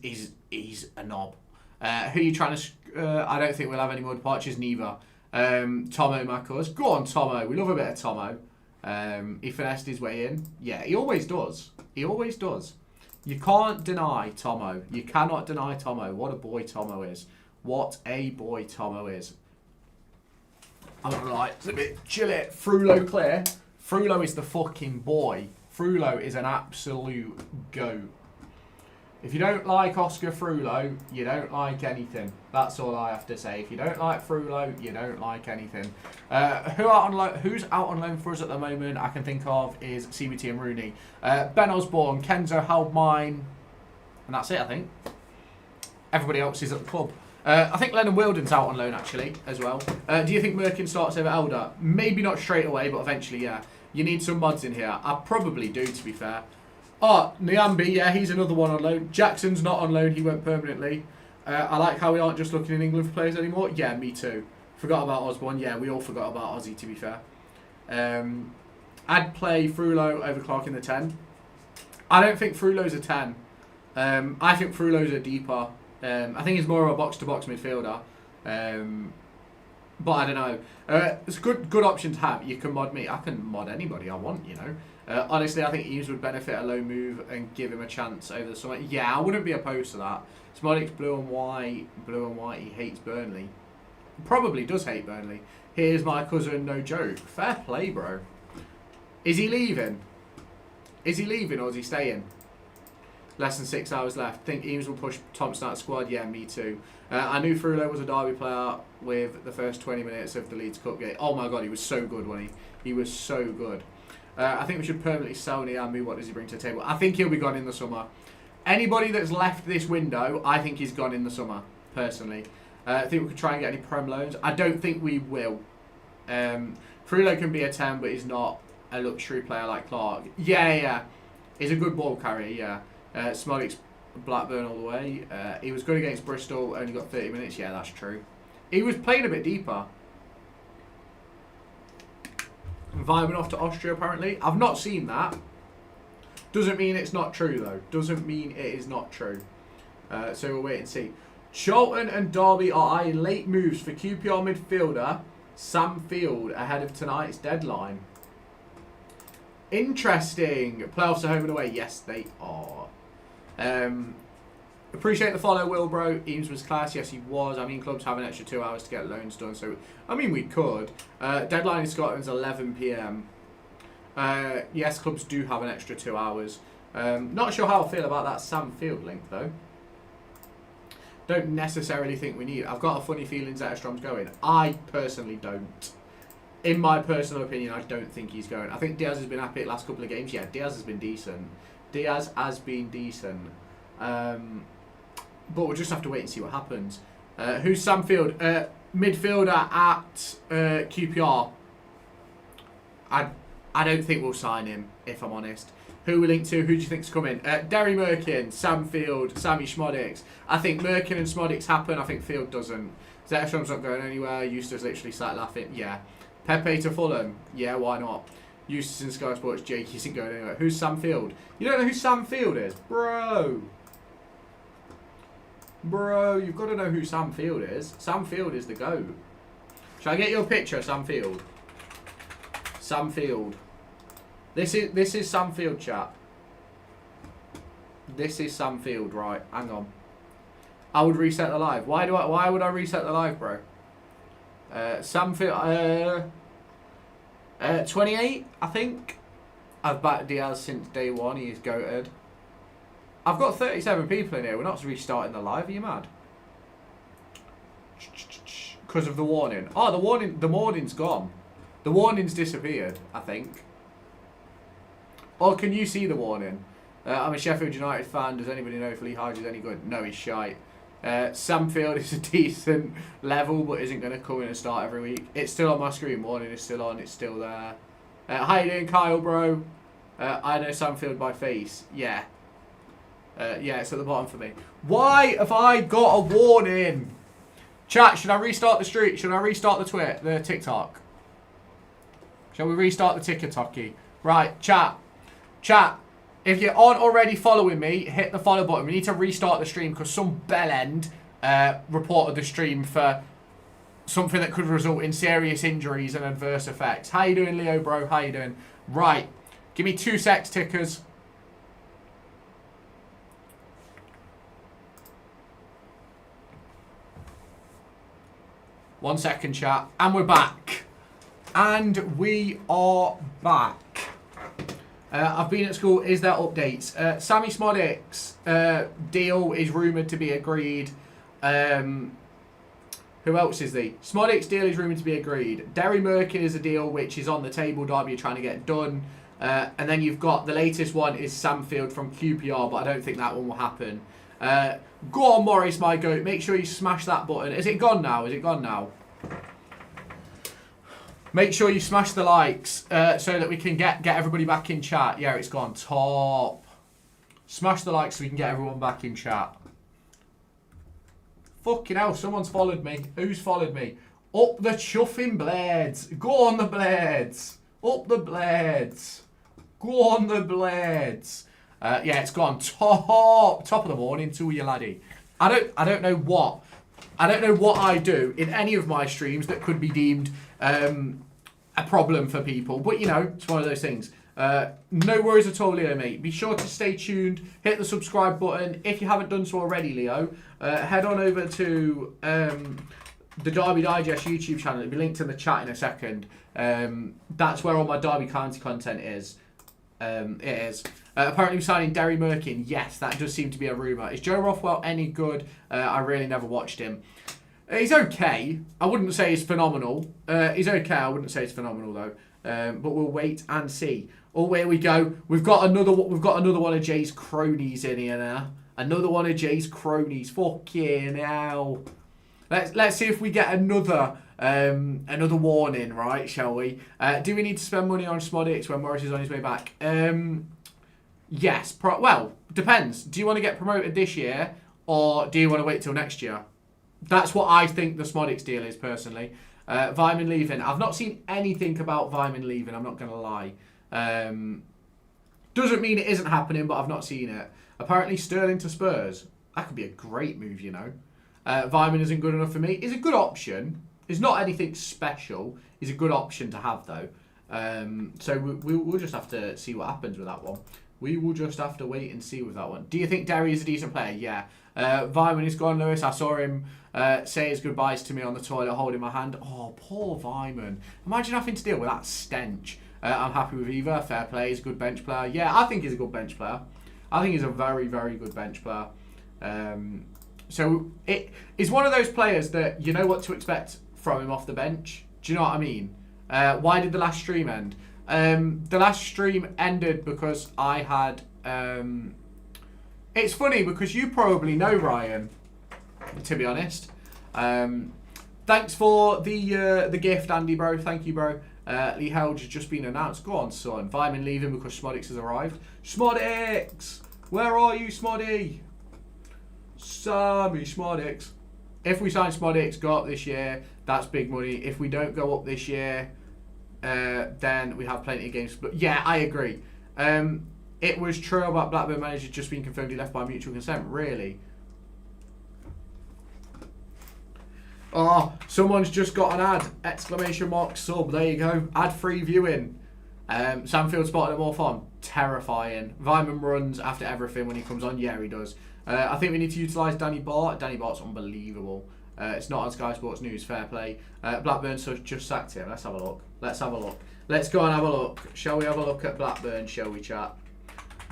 a knob. Who are you trying to? I don't think we'll have any more departures. Neither. Tomo Makos. Go on, Tomo. We love a bit of Tomo. He finessed his way in. Yeah, he always does. You can't deny Tomo. You cannot deny Tomo. What a boy Tomo is. What a boy Tomo is. I'm not gonna lie, it's a bit chilly. Frulo clear. Frulo is the fucking boy. Frulo is an absolute goat. If you don't like Oscar Frulo, you don't like anything. That's all I have to say. If you don't like Frulo, you don't like anything. Who's out on loan for us at the moment? I can think of is CBT and Rooney. Ben Osborne, Kenzo Haldmine, and that's it, I think. Everybody else is at the club. I think Lennon Wilden's out on loan, actually, as well. Do you think Merkin starts over Elder? Maybe not straight away, but eventually, yeah. You need some mods in here. I probably do, to be fair. Oh, Nyambi, yeah, he's another one on loan. Jackson's not on loan, he went permanently. I like how we aren't just looking in England for players anymore. Yeah, me too. Forgot about Osborne. Yeah, we all forgot about Ozzy, to be fair. I'd play Frulo over Clark in the 10. I don't think Frulo's a 10. I think Frulo's a deeper. I think he's more of a box-to-box midfielder. But I don't know. It's a good option to have. You can mod me. I can mod anybody I want, you know. Honestly, I think Eames would benefit a low move and give him a chance over the summer. Yeah, I wouldn't be opposed to that. Smolix, blue and white. Blue and white, he hates Burnley. Probably does hate Burnley. Here's my cousin, no joke. Fair play, bro. Is he leaving? Is he leaving or is he staying? Less than 6 hours left. Think Eames will push Thompson out of squad? Yeah, me too. I knew Frullo was a Derby player with the first 20 minutes of the Leeds Cup game. Oh my god, he was so good, wasn't he? He was so good. I think we should permanently sell Niambi. What does he bring to the table? I think he'll be gone in the summer. Anybody that's left this window, I think he's gone in the summer, personally. I think we could try and get any Prem loans. I don't think we will. Frullo can be a 10, but he's not a luxury player like Clark. Yeah. He's a good ball carrier, yeah. Smolix, Blackburn all the way. He was good against Bristol, only got 30 minutes. Yeah, that's true. He was playing a bit deeper. Vibing off to Austria, apparently. I've not seen that. Doesn't mean it's not true, though. Doesn't mean it is not true. So we'll wait and see. Charlton and Derby are eyeing late moves for QPR midfielder Sam Field ahead of tonight's deadline. Interesting. Playoffs are home and away. Yes, they are. Appreciate the follow, Will, bro. Eames was class. Yes, he was. I mean, clubs have an extra 2 hours to get loans done. So, I mean, we could. Deadline in Scotland is 11 p.m. Yes, clubs do have an extra 2 hours. Not sure how I feel about that Sam Field link, though. Don't necessarily think we need. I've got a funny feeling Zetterstrom's going. I personally don't. In my personal opinion, I don't think he's going. I think Diaz has been happy the last couple of games. Yeah, Diaz has been decent. But we'll just have to wait and see what happens. Who's Sam Field? Midfielder at QPR. I don't think we'll sign him, if I'm honest. Who we link to? Who do you think's coming? Derry Merkin, Sam Field, Sammy Schmodix. I think Merkin and Schmodix happen. I think Field doesn't. Zetterstrom's not going anywhere. Eustace literally sat laughing. Yeah. Pepe to Fulham. Yeah, why not? Eustace in Sky Sports. Jake isn't going anywhere. Who's Sam Field? You don't know who Sam Field is? Bro, you've got to know who Sam Field is. Sam Field is the GOAT. Shall I get you a picture of Sam Field? Sam Field. This is Sam Field, chat. This is Sam Field, right? Hang on. I would reset the live. Why would I reset the live, bro? Sam Field, 28, I think. I've backed Diaz since day one. He's goated. I've got 37 people in here. We're not restarting the live. Are you mad? Because of the warning. Oh, the warning's gone. The warning's disappeared, I think. Or can you see the warning? I'm a Sheffield United fan. Does anybody know if Lee Hodge is any good? No, he's shite. Sam Field is a decent level, but isn't going to come in and start every week. It's still on my screen. Warning is still on. It's still there. How you doing, Kyle, bro? I know Sam Field by face. Yeah. Yeah, it's at the bottom for me. Why have I got a warning? Chat, should I restart the street? Should I restart the TikTok? Shall we restart the TikToky? Right, chat. Chat, if you aren't already following me, hit the follow button. We need to restart the stream because some bellend reported the stream for something that could result in serious injuries and adverse effects. How you doing, Leo, bro? How you doing? Right, give me 2 secs, tickers. One second, chat. And we're back. And we are back. I've been at school. Is there updates? Sammy Schmodix deal is rumoured to be agreed. Who else is there? Schmodix deal is rumoured to be agreed. Derry Merkin is a deal which is on the table. Derby are trying to get done. And then you've got the latest one is Sam Field from QPR, but I don't think that one will happen. Go on, Morris, my goat. Make sure you smash that button. Is it gone now? Is it gone now? Make sure you smash the likes so that we can get everybody back in chat. Yeah, it's gone. Top. Smash the likes so we can get everyone back in chat. Fucking hell, someone's followed me. Who's followed me? Up the chuffing blades. Go on the blades. Up the blades. Go on the blades. Yeah, it's gone. Top of the morning to you, laddie. I don't know what I do in any of my streams that could be deemed a problem for people, but you know, it's one of those things. No worries at all, Leo, mate. Be sure to stay tuned. Hit the subscribe button. If you haven't done so already, Leo, head on over to the Derby Digest YouTube channel. It'll be linked in the chat in a second. That's where all my Derby County content is. It is. Apparently signing Derry Merkin. Yes, that does seem to be a rumour. Is Joe Rothwell any good? I really never watched him. He's okay. I wouldn't say he's phenomenal. He's okay. I wouldn't say he's phenomenal though. But we'll wait and see. Oh, here we go. We've got another one of Jay's cronies in here now. Another one of Jay's cronies. Fucking hell. Let's see if we get another warning, right? Shall we? Do we need to spend money on Smodix when Morris is on his way back? Yes. Well, depends. Do you want to get promoted this year, or do you want to wait till next year? That's what I think the Smodix deal is, personally. Vyman leaving. I've not seen anything about Vyman leaving, I'm not going to lie. Doesn't mean it isn't happening, but I've not seen it. Apparently Sterling to Spurs. That could be a great move, you know. Vyman isn't good enough for me. He's a good option. He's not anything special. He's a good option to have, though. So we'll just have to see what happens with that one. We will just have to wait and see with that one. Do you think Derry is a decent player? Yeah. Vyman is gone, Lewis. I saw him say his goodbyes to me on the toilet holding my hand. Oh, poor Vyman. Imagine having to deal with that stench. I'm happy with Eva. Fair play. He's a good bench player. Yeah, I think he's a good bench player. I think he's a very, very good bench player. So it is one of those players that you know what to expect from him off the bench. Do you know what I mean? Why did the last stream end? The last stream ended because I had... it's funny because you probably know Ryan, to be honest. Thanks for the gift, Andy, bro. Thank you, bro. Lee Helge has just been announced. Go on, son. Vyman leaving because Smodix has arrived. Smodix! Where are you, Smoddy? Sammy Smodix. If we sign Smodix, go up this year, that's big money. If we don't go up this year, then we have plenty of games. But yeah, I agree. It was true about Blackburn manager just being confirmed he left by mutual consent. Really? Oh, someone's just got an ad! Exclamation mark sub. There you go. Ad-free viewing. Samfield spotted at more fun. Terrifying. Vyman runs after everything when he comes on. Yeah, he does. I think we need to utilise Danny Bart. Danny Bart's unbelievable. It's not on Sky Sports News. Fair play. Blackburn just sacked him. Let's have a look. Let's have a look. Let's go and have a look. Shall we have a look at Blackburn? Shall we, chat?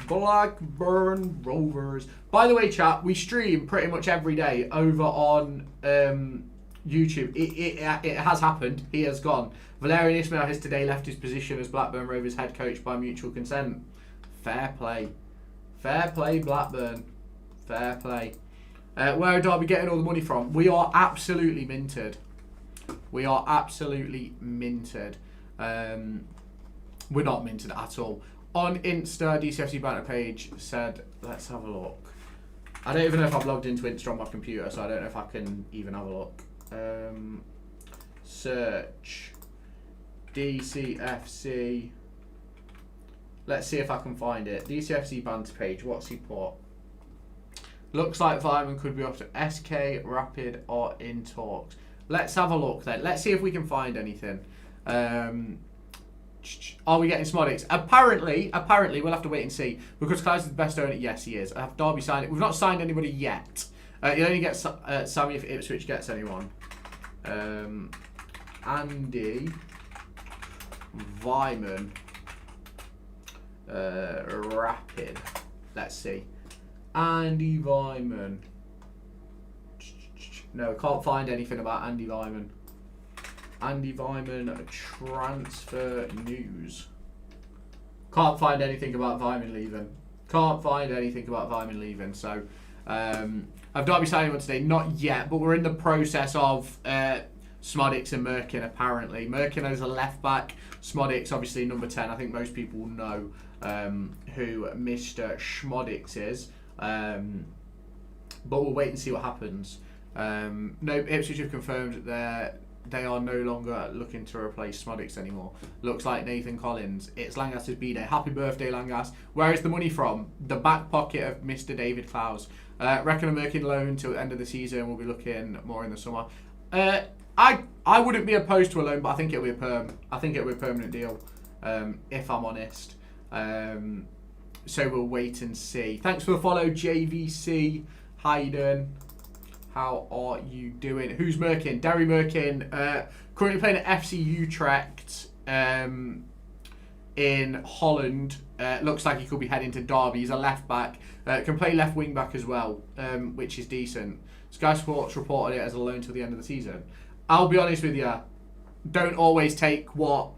Blackburn Rovers. By the way, chat, we stream pretty much every day over on YouTube. It has happened. He has gone. Valerian Ismail has today left his position as Blackburn Rovers head coach by mutual consent. Fair play. Fair play, Blackburn. Fair play. Where are Derby getting all the money from? We are absolutely minted. We are absolutely minted. We're not minted at all. On Insta, DCFC banner page said, let's have a look. I don't even know if I've logged into Insta on my computer, so I don't know if I can even have a look. Search DCFC. Let's see if I can find it. DCFC banter page. What's he put? Looks like Vyman could be off to SK, Rapid, or in talks. Let's have a look then. Let's see if we can find anything. Are we getting Smodix? Apparently, we'll have to wait and see. Because Klaus is the best owner. Yes, he is. I have Derby signed it. We've not signed anybody yet. You only get Sammy if Ipswich gets anyone. Andy Vyman. Rapid. Let's see. Andy Vyman. No, can't find anything about Andy Vyman. Andy Vyman transfer news. Can't find anything about Vyman leaving. Can't find anything about Vyman leaving. So, I've Derby signing one today. Not yet, but we're in the process of Smodix and Merkin, apparently. Merkin is a left back. Smodix, obviously, number 10. I think most people know who Mr. Schmodix is. But we'll wait and see what happens. No, Ipswich have confirmed that they are no longer looking to replace Smodix anymore. Looks like Nathan Collins. It's Langas's B-Day. Happy birthday, Langas. Where is the money from? The back pocket of Mr. David Klaus. Reckon a Merkin loan till the end of the season. We'll be looking more in the summer. I wouldn't be opposed to a loan, but I think it'll be a perm. I think it'll be a permanent deal, if I'm honest. So we'll wait and see. Thanks for the follow, JVC. Hayden. How are you doing? Who's Merkin? Derry Merkin. Currently playing at FC Utrecht in Holland. Looks like he could be heading to Derby. He's a left back. Can play left wing back as well, which is decent. Sky Sports reported it as a loan till the end of the season. I'll be honest with you. Don't always take what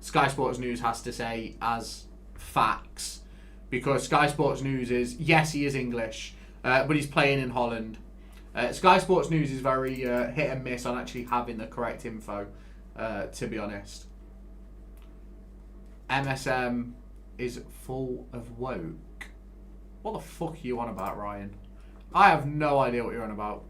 Sky Sports News has to say as facts. Because Sky Sports News is, yes, he is English, but he's playing in Holland. Sky Sports News is very hit and miss on actually having the correct info, to be honest. MSM is full of woke. What the fuck are you on about, Ryan? I have no idea what you're on about.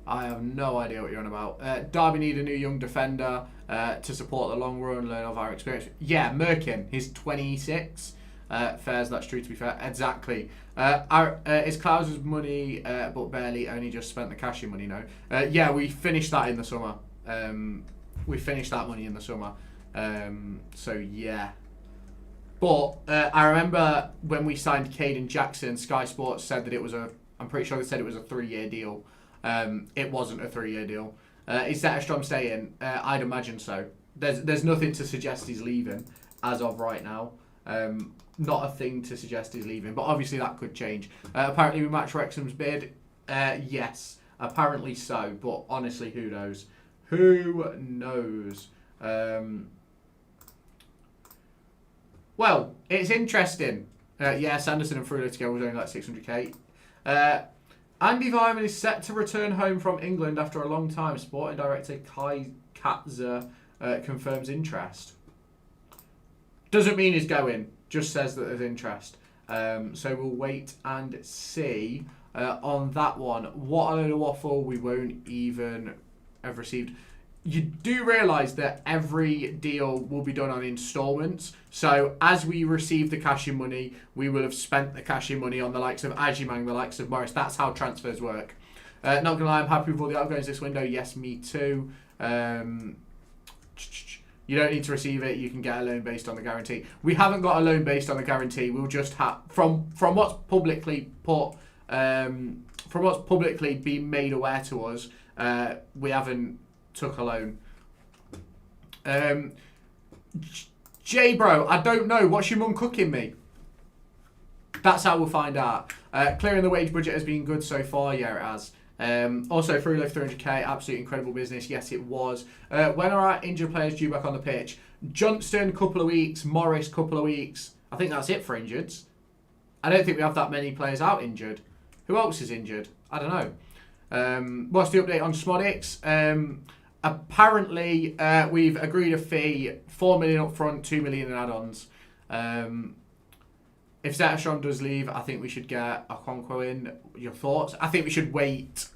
I have no idea what you're on about. Derby need a new young defender to support the long run, learn of our experience. Yeah, Merkin, he's 26. Fairs, that's true to be fair. Exactly. Is Klaus's money, but barely only just spent the cash in money now? Yeah, we finished that in the summer. We finished that money in the summer. So yeah. But I remember when we signed Caden Jackson, Sky Sports said that it was I'm pretty sure they said it was a 3-year deal. It wasn't a 3-year deal. Is Zetterstrom staying? I'd imagine so. There's nothing to suggest he's leaving as of right now. Not a thing to suggest he's leaving, but obviously that could change. Apparently we match Wrexham's bid. Yes, apparently so, but honestly, who knows? Who knows? Well, it's interesting. Yeah, Sanderson and Frulo together was only like 600k. Andy Vyman is set to return home from England after a long time. Sporting director Kai Katzer confirms interest. Doesn't mean he's going, just says that there's interest. So we'll wait and see on that one. What a load of waffle. We won't even have received. You do realise that every deal will be done on instalments. So as we receive the cash in money, we will have spent the cash in money on the likes of Ajimang, the likes of Morris. That's how transfers work. Not going to lie, I'm happy with all the outgoings this window. Yes, me too. You don't need to receive it. You can get a loan based on the guarantee. We haven't got a loan based on the guarantee. We'll just have, from what's publicly put, from what's publicly been made aware to us, we haven't took a loan. J-Bro, I don't know. What's your mum cooking me? That's how we'll find out. Clearing the wage budget has been good so far. Yeah, it has. Also, Frulo 300k, absolutely incredible business. Yes, it was. When are our injured players due back on the pitch? Johnston, couple of weeks. Morris, couple of weeks. I think that's it for injureds. I don't think we have that many players out injured. Who else is injured? I don't know. What's the update on Smodix? Apparently, we've agreed a fee, 4 million up front, 2 million in add-ons. If Zetterstrom does leave, I think we should get Okonkwo in. Your thoughts? I think we should wait.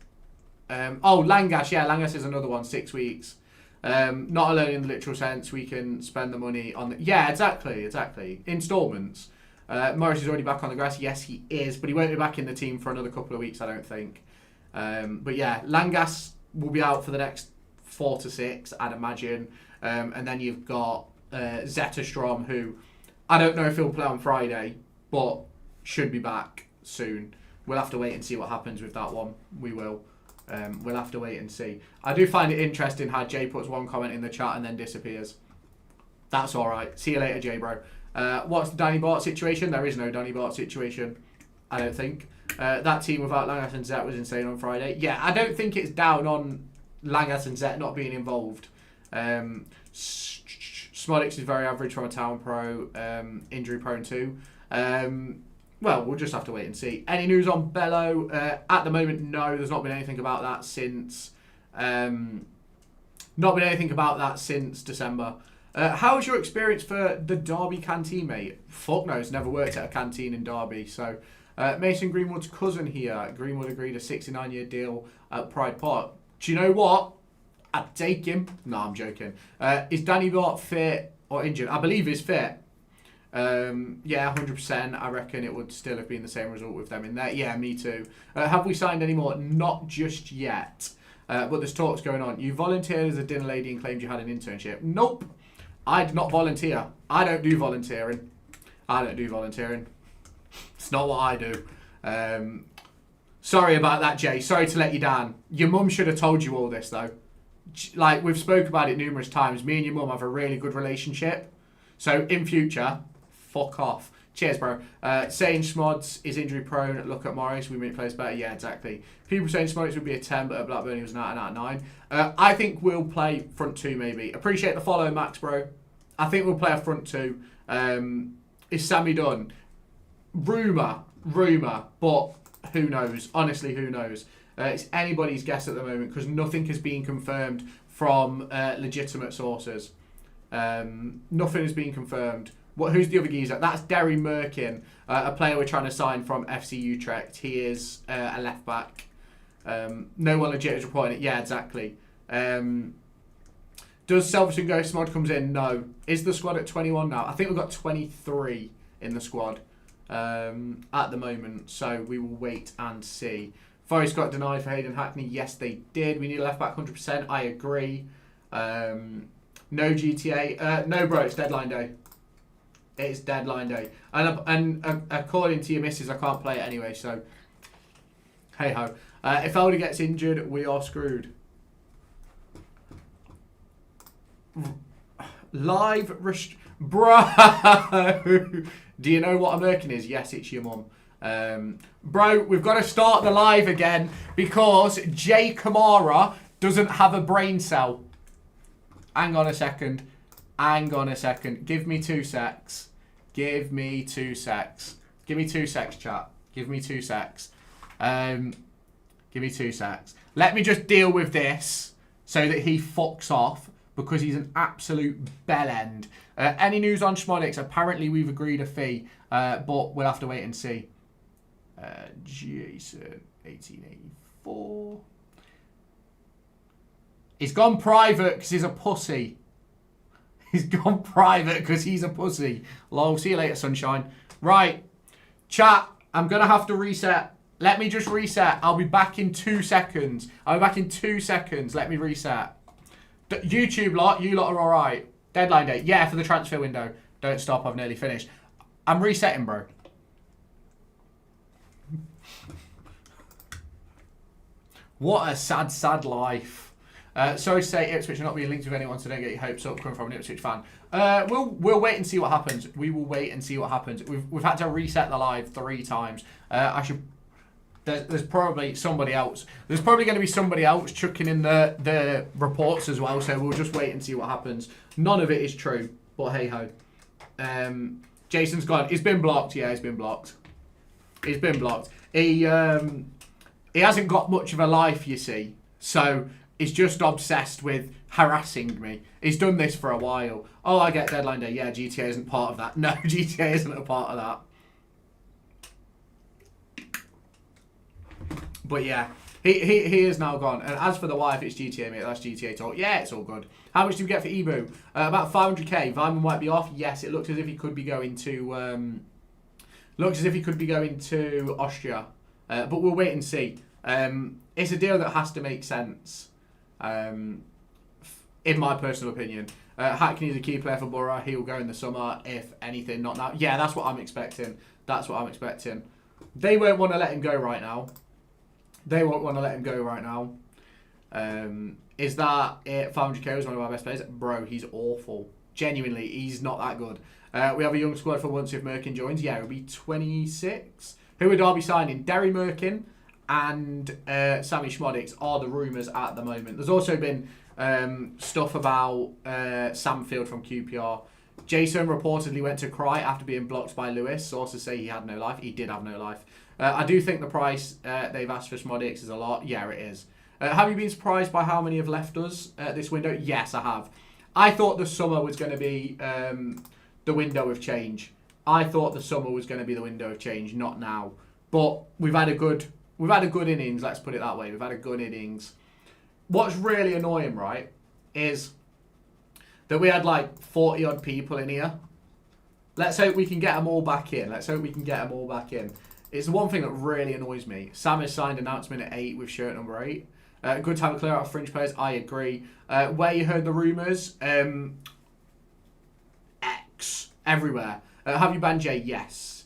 Langas. Yeah, Langas is another one, 6 weeks. Not alone in the literal sense. We can spend the money on the... Yeah, exactly. Instalments. Morris is already back on the grass. Yes, he is. But he won't be back in the team for another couple of weeks, I don't think. But yeah, Langas will be out for the next 4 to 6, I'd imagine. And then you've got Zetterstrom, who I don't know if he'll play on Friday, but should be back soon. We'll have to wait and see what happens with that one. We will. We'll have to wait and see. I do find it interesting how Jay puts one comment in the chat and then disappears. That's all right. See you later, Jay, bro. What's the Danny Bart situation? There is no Danny Bart situation, I don't think. That team without Langas and Zet was insane on Friday. Yeah, I don't think it's down on Langas and Zet not being involved. Smodix is very average from a town pro, injury prone too. Well, we'll just have to wait and see. Any news on Bello? At the moment, no. There's not been anything about that since... December. How's your experience for the Derby canteen, mate? Fuck knows, never worked at a canteen in Derby. So, Mason Greenwood's cousin here. Greenwood agreed a 69-year deal at Pride Park. Do you know what? I'd take him. No, I'm joking. Is Danny Bart fit or injured? I believe he's fit. Yeah, 100%. I reckon it would still have been the same result with them in there. Yeah, me too. Have we signed any more? Not just yet. But there's talks going on. You volunteered as a dinner lady and claimed you had an internship. Nope. I did not volunteer. I don't do volunteering. I don't do volunteering. It's not what I do. Sorry about that, Jay. Sorry to let you down. Your mum should have told you all this, though. Like, we've spoke about it numerous times. Me and your mum have a really good relationship. So, in future, fuck off. Cheers, bro. Saying Smods is injury prone. Look at Morris. We make players better. Yeah, exactly. People saying Smods would be a 10, but at Blackburn he was an out and out 9. I think we'll play front 2, maybe. Appreciate the follow, Max, bro. I think we'll play a front 2. Is Sammy done? Rumour, but who knows? Honestly, who knows? It's anybody's guess at the moment because nothing has been confirmed from legitimate sources. Nothing has been confirmed. Who's the other geezer? That's Derry Merkin, a player we're trying to sign from FC Utrecht. He is a left back. No one legit is reporting it. Yeah, exactly. Does Selverson go if Smod comes in? No. Is the squad at 21 now? I think we've got 23 in the squad at the moment. So we will wait and see. Forest got denied for Hayden Hackney. Yes, they did. We need a left back 100%. I agree. No GTA. No, bro. It's deadline day. It is deadline day. And according to your missus, I can't play it anyway. So, hey ho. If Elder gets injured, we are screwed. Live bro. Do you know what a merkin is? Yes, it's your mum. Bro, we've got to start the live again because Jay Kamara doesn't have a brain cell. Hang on a second. Give me 2 secs. Give me 2 secs. Give me 2 secs, chat. Give me 2 secs. Give me 2 secs. Let me just deal with this so that he fucks off because he's an absolute bellend. Any news on Schmodix? Apparently we've agreed a fee, but we'll have to wait and see. Jason, 1884. He's gone private because he's a pussy. He's gone private because he's a pussy. Lol, see you later, sunshine. Right, chat, I'm going to have to reset. Let me just reset. I'll be back in 2 seconds. Let me reset. YouTube lot, you lot are all right. Deadline date. Yeah, for the transfer window. Don't stop, I've nearly finished. I'm resetting, bro. What a sad, sad life. Sorry to say Ipswich are not being linked with anyone, so don't get your hopes up coming from an Ipswich fan. We'll wait and see what happens. We will wait and see what happens. We've had to reset the live 3 times. There's probably somebody else. There's probably going to be somebody else chucking in the reports as well, so we'll just wait and see what happens. None of it is true, but hey ho. Jason's gone. He's been blocked. Yeah, he's been blocked. He's been blocked. He hasn't got much of a life, you see. So he's just obsessed with harassing me. He's done this for a while. Oh, I get deadline day. Yeah, GTA isn't part of that. No, GTA isn't a part of that. But yeah, he is now gone. And as for the wife, it's GTA, mate. That's GTA talk. Yeah, it's all good. How much do we get for Ebu? About 500k. Vyman might be off. Yes, it looks as if he could be going to. Austria. But we'll wait and see. It's a deal that has to make sense. In my personal opinion. Hackney is a key player for Borough. He'll go in the summer, if anything, not now. Yeah, that's what I'm expecting. They won't want to let him go right now. Is that it? 500k is one of our best players. Bro, he's awful. Genuinely, he's not that good. We have a young squad for once if Merkin joins. Yeah, it'll be 26. Who would Derby signing? Derry Merkin and Sammy Schmodix are the rumours at the moment. There's also been stuff about Sam Field from QPR. Jason reportedly went to cry after being blocked by Lewis. Sources say he had no life. He did have no life. I do think the price they've asked for Schmodix is a lot. Yeah, it is. Have you been surprised by how many have left us this window? Yes, I have. I thought the summer was going to be the window of change. Not now. But we've had a good innings. Let's put it that way. We've had a good innings. What's really annoying, right, is that we had like 40 odd people in here. Let's hope we can get them all back in. It's the one thing that really annoys me. Sam has signed announcement at 8 with shirt number 8. Good time to clear out fringe players. I agree. Where you heard the rumours, everywhere. Have you banned Jay? Yes.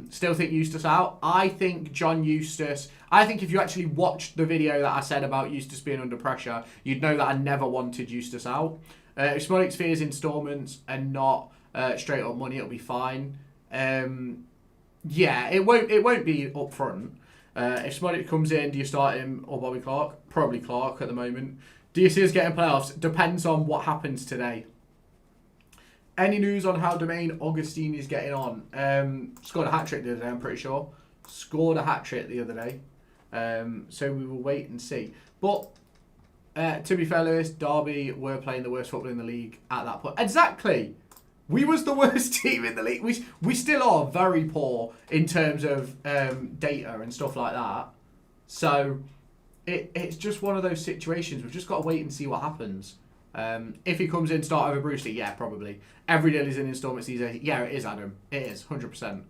Still think Eustace out? I think John Eustace... I think if you actually watched the video that I said about Eustace being under pressure, you'd know that I never wanted Eustace out. If Smolix fears installments and not straight up money, it'll be fine. Yeah, it won't be up front. If Smolix comes in, do you start him or Bobby Clark? Probably Clark at the moment. Do you see us getting playoffs? Depends on what happens today. Any news on how Domain Augustine is getting on? Scored a hat-trick the other day, I'm pretty sure. Scored a hat-trick the other day. So we will wait and see. But, to be fair, Lewis, Derby were playing the worst football in the league at that point. Exactly! We was the worst team in the league. We still are very poor in terms of data and stuff like that. So, it's just one of those situations. We've just got to wait and see what happens. If he comes in, start over Brewster, yeah, probably. Every deal is in installments these days. Yeah, it is, Adam. It is, 100%.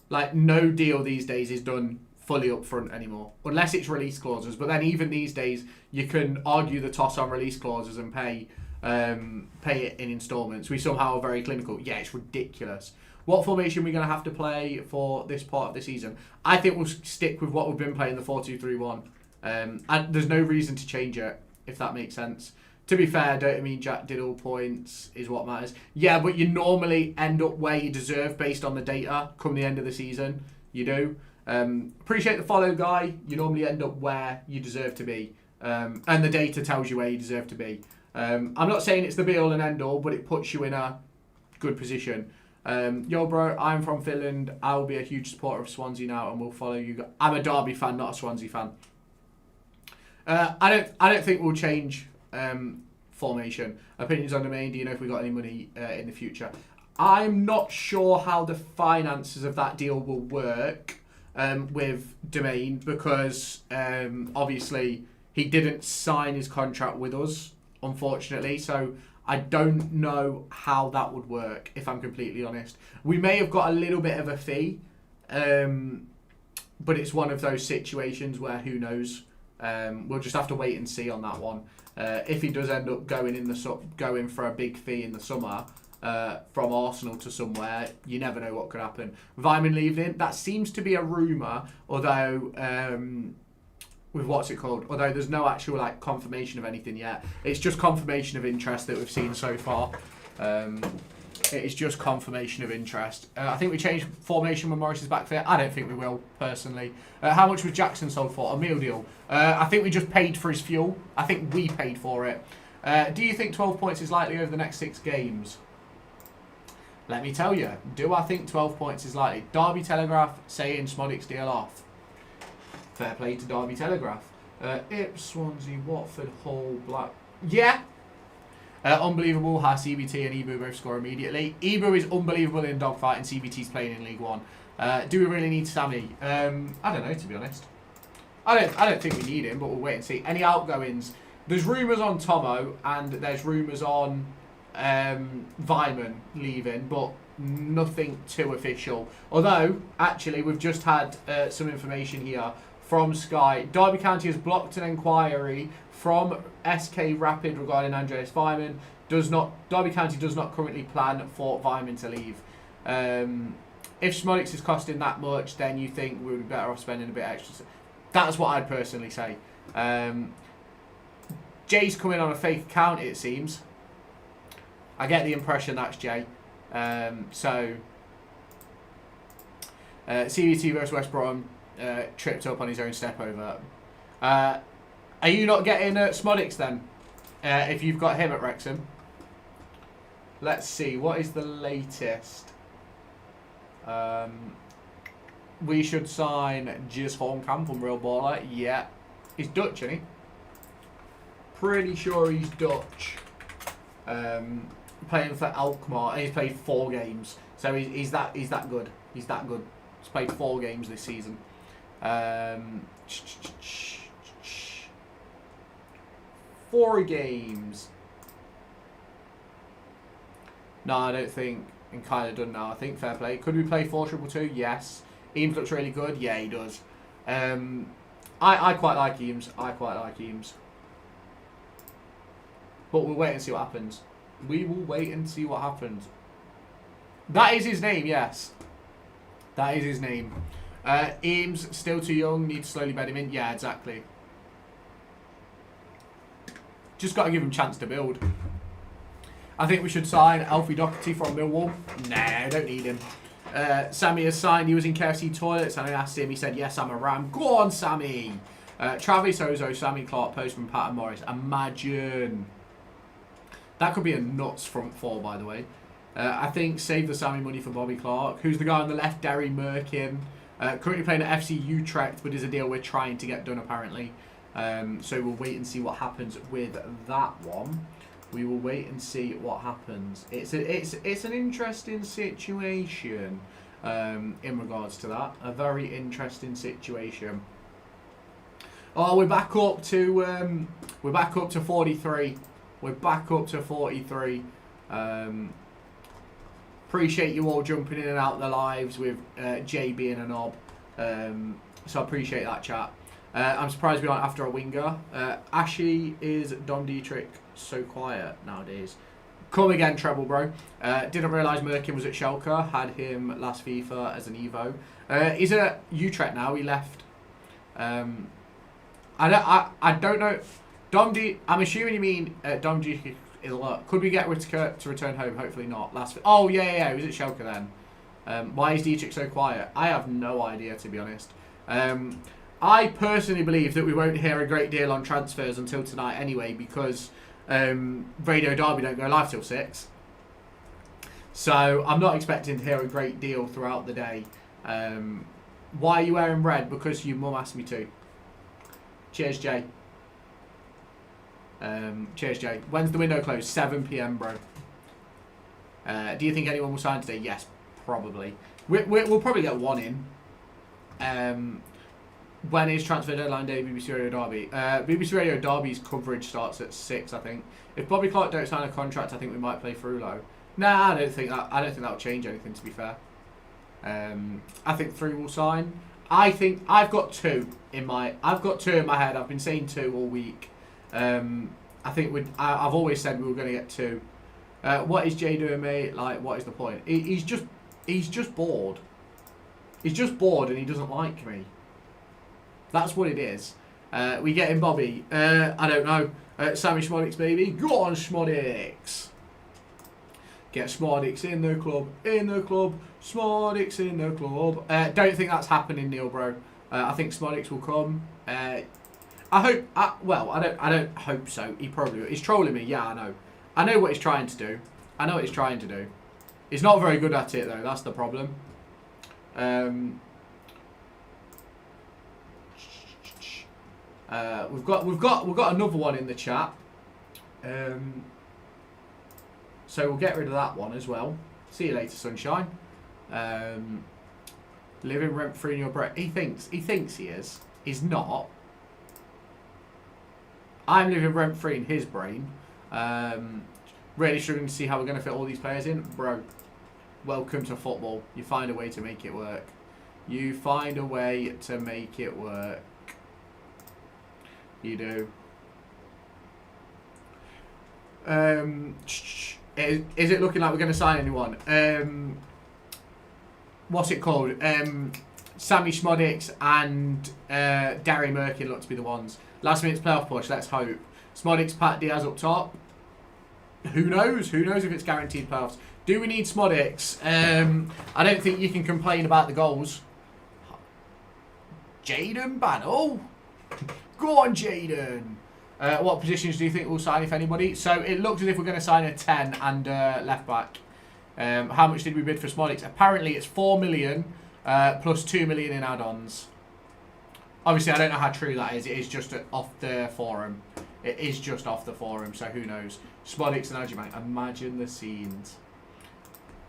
Like, no deal these days is done fully up front anymore. Unless it's release clauses. But then even these days, you can argue the toss on release clauses and pay it in installments. We somehow are very clinical. Yeah, it's ridiculous. What formation are we going to have to play for this part of the season? I think we'll stick with what we've been playing, the 4-2-3-1. And there's no reason to change it, if that makes sense. To be fair, don't mean Jack did all points is what matters. Yeah, but you normally end up where you deserve based on the data come the end of the season. You do. Appreciate the follow, guy. You normally end up where you deserve to be. And the data tells you where you deserve to be. I'm not saying it's the be-all and end-all, but it puts you in a good position. Yo, bro, I'm from Finland. I will be a huge supporter of Swansea now and will follow you. I'm a Derby fan, not a Swansea fan. I don't think we'll change... formation. Opinions on Domain. Do you know if we got any money in the future? I'm not sure how the finances of that deal will work with Domain because obviously he didn't sign his contract with us, unfortunately. So I don't know how that would work, if I'm completely honest. We may have got a little bit of a fee, but it's one of those situations where who knows. We'll just have to wait and see on that one. If he does end up going for a big fee in the summer from Arsenal to somewhere, you never know what could happen. Vyman leaving, that seems to be a rumour, although with what's it called? Although there's no actual confirmation of anything yet. It's just confirmation of interest that we've seen so far. It is just confirmation of interest. I think we changed formation when Morris is back fit. I don't think we will, personally. How much was Jackson sold for? A meal deal. I think we just paid for his fuel. I think we paid for it. Do you think 12 points is likely over the next 6 games? Let me tell you. Do I think 12 points is likely? Derby Telegraph saying Smodic's deal off. Fair play to Derby Telegraph. Ips, Swansea, Watford, Hull, Black... Yeah. Unbelievable how CBT and Ebu both score immediately. Ebu is unbelievable in dogfight and CBT's playing in League One. Do we really need Sammy? I don't know, to be honest. I don't think we need him, but we'll wait and see. Any outgoings? There's rumours on Tomo and there's rumours on Vyman leaving, but nothing too official. Although, actually, we've just had some information here from Sky. Derby County has blocked an inquiry from SK Rapid regarding Andreas Vyman. Derby County does not currently plan for Vyman to leave. If Smolix is costing that much, then you think we would be better off spending a bit extra. That's what I'd personally say. Jay's coming on a fake account, it seems. I get the impression that's Jay. CVT versus West Brom tripped up on his own step over. Are you not getting Smodix then? If you've got him at Wrexham. Let's see. What is the latest? We should sign Jizz Hornkamp, Unreal Baller. Yeah. He's Dutch, isn't he? Pretty sure he's Dutch. Playing for Alkmaar. And he's played 4 games. So he's that good. He's that good. He's played 4 games this season. 4 games. No, I don't think. And kind of done now. I think fair play. Could we play 4-2-2? Yes. Eames looks really good. Yeah, he does. I quite like Eames. But we'll wait and see what happens. We will wait and see what happens. That is his name, yes. That is his name. Eames, still too young, need to slowly bed him in. Yeah, exactly. Just got to give him a chance to build. I think we should sign Alfie Doherty from Millwall. Nah, don't need him. Sammy has signed. He was in KFC toilets and I asked him. He said, yes, I'm a Ram. Go on, Sammy. Travis Ozo, Sammy Clark, Postman, Pat and Morris. Imagine. That could be a nuts front four, by the way. I think save the Sammy money for Bobby Clark. Who's the guy on the left? Derry Merkin. Currently playing at FC Utrecht, but is a deal we're trying to get done, apparently. So we'll wait and see what happens with that one. We will wait and see what happens. It's an interesting situation in regards to that. A very interesting situation. Oh, we're back up to 43. We're back up to 43. Appreciate you all jumping in and out of the lives with Jay being a knob. So I appreciate that, chat. I'm surprised we aren't after a winger. Ashy is Dom Dietrich so quiet nowadays. Come again, treble bro. Didn't realise Merkin was at Schalke. Had him last FIFA as an Evo. He's at Utrecht now. He left. I don't know. I'm assuming you mean Dom Dietrich. Could we get Whittaker to return home? Hopefully not. Oh, yeah. He was at Schalke then. Why is Dietrich so quiet? I have no idea, to be honest. I personally believe that we won't hear a great deal on transfers until tonight anyway, because Radio Derby don't go live till 6. So I'm not expecting to hear a great deal throughout the day. Why are you wearing red? Because your mum asked me to. Cheers, Jay. Cheers, Jay. When's the window closed? 7 PM, bro. Do you think anyone will sign today? Yes, probably. We'll probably get one in. When is transfer deadline day? BBC Radio Derby. BBC Radio Derby's coverage starts at 6, I think. If Bobby Clark don't sign a contract, I think we might play Frulo. Nah, I don't think that'll change anything. To be fair, I think 3 will sign. I think I've got 2 in my head. I've been saying 2 all week. I think I've always said we were going to get 2. What is Jay doing, mate? Like, what is the point? He's just bored. He's just bored and he doesn't like me. That's what it is. We get in Bobby. I don't know. Sammy Schmodix, baby. Go on, Schmodix. Get Schmodix in the club. In the club. Schmodix in the club. Don't think that's happening, Neil, bro. I think Schmodix will come. I hope. I don't hope so. He probably will. He's trolling me. Yeah, I know. I know what he's trying to do. He's not very good at it though. That's the problem. We've got another one in the chat. So we'll get rid of that one as well. See you later, sunshine. Living rent free in your brain. He thinks he is. He's not. I'm living rent free in his brain. Really struggling to see how we're going to fit all these players in, bro. Welcome to football. You find a way to make it work. You find a way to make it work. You do. Is it looking like we're going to sign anyone? What's it called? Sammy Schmodix and Derry Merkin look to be the ones. Last minute's playoff push, let's hope. Schmodix, Pat Diaz up top. Who knows? Who knows if it's guaranteed playoffs? Do we need Schmodix? I don't think you can complain about the goals. Jaden Bannell. Go on, Jaden. What positions do you think we'll sign, if anybody? So it looks as if we're going to sign a 10 and left back. How much did we bid for Schmodix? Apparently it's 4 million plus 2 million in add-ons. Obviously, I don't know how true that is. It is just off the forum. It is just off the forum, so who knows? Schmodix and Adjumant. Imagine the scenes.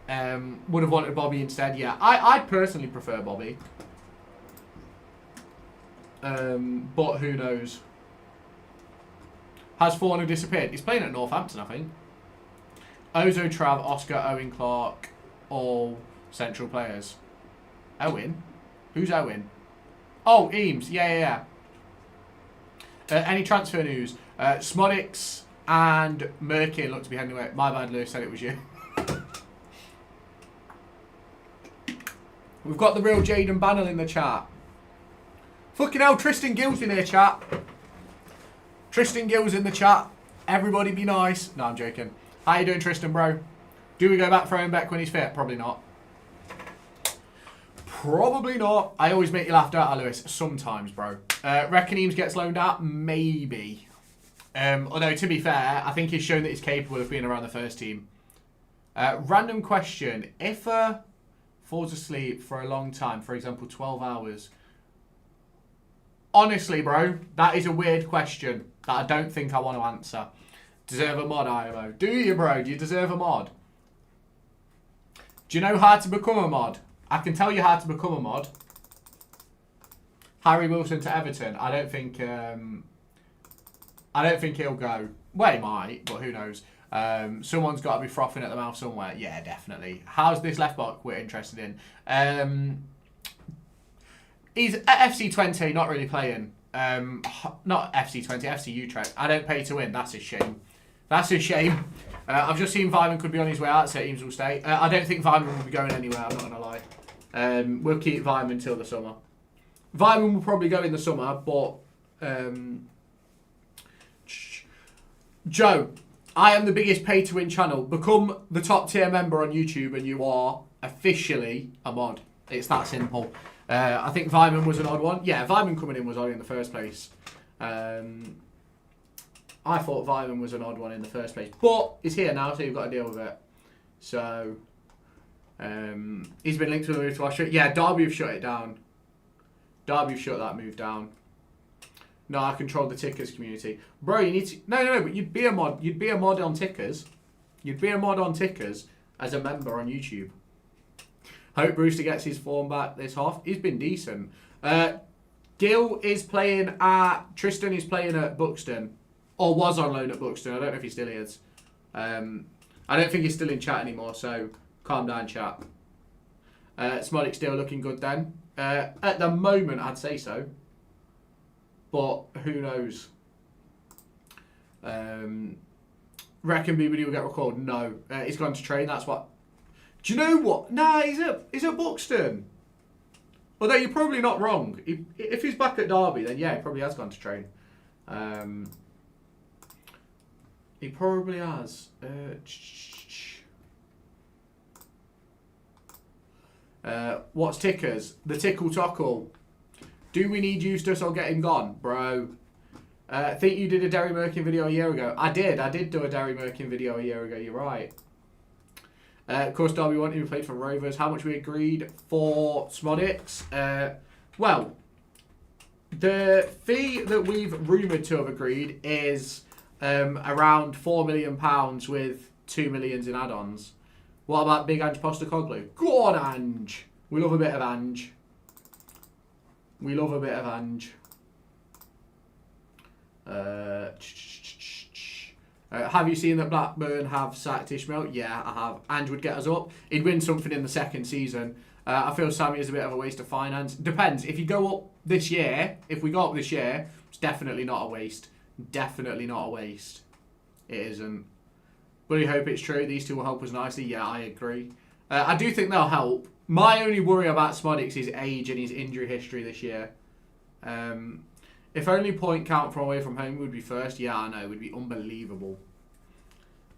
Would have wanted Bobby instead. Yeah, I personally prefer Bobby. But who knows? Has Forno disappeared? He's playing at Northampton, I think. Ozo, Trav, Oscar, Owen, Clark, all central players. Owen? Who's Owen? Oh, Eames. Yeah. Any transfer news? Schmodix and Merkin look to be heading away. My bad, Lewis said it was you. We've got the real Jaden Bannell in the chat. Fucking hell, Tristan Gill's in here, chat. Tristan Gill's in the chat. Everybody be nice. No, I'm joking. How you doing, Tristan, bro? Do we go back for him back when he's fit? Probably not. Probably not. I always make you laugh, don't I, Lewis? Sometimes, bro. Reckon Eames gets loaned out? Maybe. Although, to be fair, I think he's shown that he's capable of being around the first team. Random question. If falls asleep for a long time, for example, 12 hours. Honestly, bro, that is a weird question that I don't think I want to answer. Deserve a mod, IMO. Do you, bro? Do you deserve a mod? Do you know how to become a mod? I can tell you how to become a mod. Harry Wilson to Everton. I don't think he'll go. Well, he might, but who knows? Someone's got to be frothing at the mouth somewhere. Yeah, definitely. How's this left back we're interested in? He's at FC20, not really playing. Not FC20, FC Utrecht. I don't pay to win. That's a shame. That's a shame. I've just seen Vyman could be on his way out, so Eames will stay. I don't think Vyman will be going anywhere, I'm not going to lie. We'll keep Vyman until the summer. Vyman will probably go in the summer, but... Joe, I am the biggest pay-to-win channel. Become the top-tier member on YouTube and you are officially a mod. It's that simple. I think Vyman was an odd one. Yeah, Vyman coming in was odd in the first place. I thought Vyman was an odd one in the first place. But he's here now, so you've got to deal with it. So, he's been linked to the move to Australia. Yeah, Derby have shut it down. Derby have shut that move down. No, I control the Tickers community. Bro, you need to... No, but you'd be a mod. You'd be a mod on Tickers. You'd be a mod on Tickers as a member on YouTube. Hope Brewster gets his form back this half. He's been decent. Gil is playing at... Tristan is playing at Buxton. Or was on loan at Buxton. I don't know if he still is. I don't think he's still in chat anymore, so calm down, chat. Smodic still looking good then. At the moment, I'd say so. But who knows? Reckon BBD will get recalled? No. He's gone to train, that's what... Do you know what? Nah, he's at Buxton. Although you're probably not wrong. If he's back at Derby, then yeah, he probably has gone to train. He probably has. What's Tickers? The Tickle Tockle. Do we need Eustace or get him gone? Bro. I think you did a Derry Merkin video a year ago. I did do a Derry Merkin video a year ago, you're right. Of course, Derby wanted to be played for Rovers. How much we agreed for Smodics? Well, the fee that we've rumoured to have agreed is around £4 million with 2 million in add-ons. What about Big Ange Postecoglou? Go on, Ange. We love a bit of Ange. We love a bit of Ange. Have you seen that Blackburn have sacked Ishmael? Yeah, I have. Ange would get us up. He'd win something in the second season. I feel Sammy is a bit of a waste of finance. Depends. If you go up this year, if we go up this year, it's definitely not a waste. Definitely not a waste. It isn't. But I hope it's true. These two will help us nicely. Yeah, I agree. I do think they'll help. My only worry about Smodics is age and his injury history this year. If only point count from away from home would be first, yeah, I know, it would be unbelievable.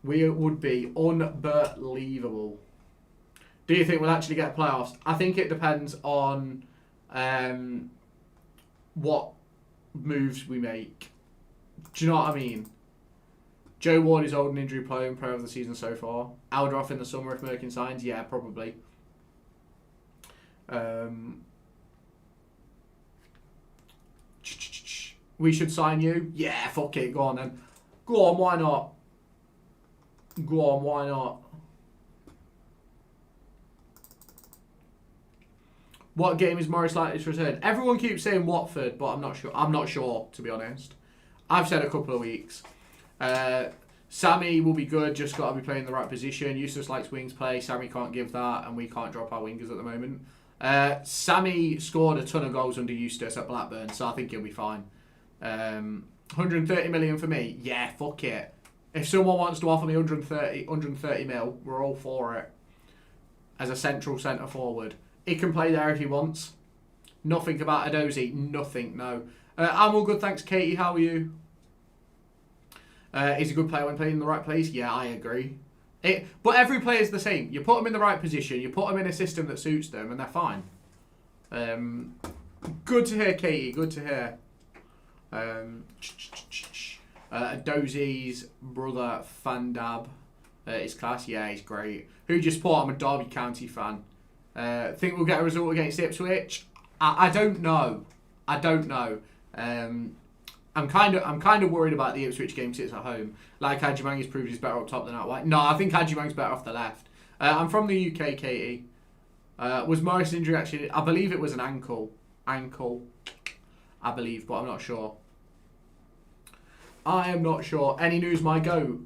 We would be unbelievable. Do you think we'll actually get playoffs? I think it depends on what moves we make. Do you know what I mean? Joe Ward is old and injury prone, player of the season so far. Aldroff in the summer if Merkin signs? Yeah, probably. We should sign you? Yeah, fuck it, go on then. Go on, why not? Go on, why not? What game is Morris likely to return? Everyone keeps saying Watford, but I'm not sure. I'm not sure, to be honest. I've said a couple of weeks. Sammy will be good, just got to be playing the right position. Eustace likes wings play. Sammy can't give that, and we can't drop our wingers at the moment. Sammy scored a ton of goals under Eustace at Blackburn, so I think he'll be fine. 130 million for me? Yeah, fuck it. If someone wants to offer me 130 mil, we're all for it. As a central centre forward. He can play there if he wants. Nothing about Adozie. Nothing, no. I'm all good, thanks, Katie. How are you? He's a good player when playing in the right place. Yeah, I agree. But every player is the same. You put them in the right position, you put them in a system that suits them, and they're fine. Good to hear, Katie. Good to hear. Adozie's brother, Fandab, is class. Yeah, he's great. Who do you support? I'm a Derby County fan. Think we'll get a result against Ipswich? I don't know. I don't know. I'm kind of worried about the Ipswich game because it's at home. Like Hadjimangi's proved he's better up top than out wide. No, I think Hadjimangi's better off the left. I'm from the UK, Katie. Was Morris' injury actually? I believe it was an ankle. Ankle, I believe, but I'm not sure. I am not sure. Any news, my go?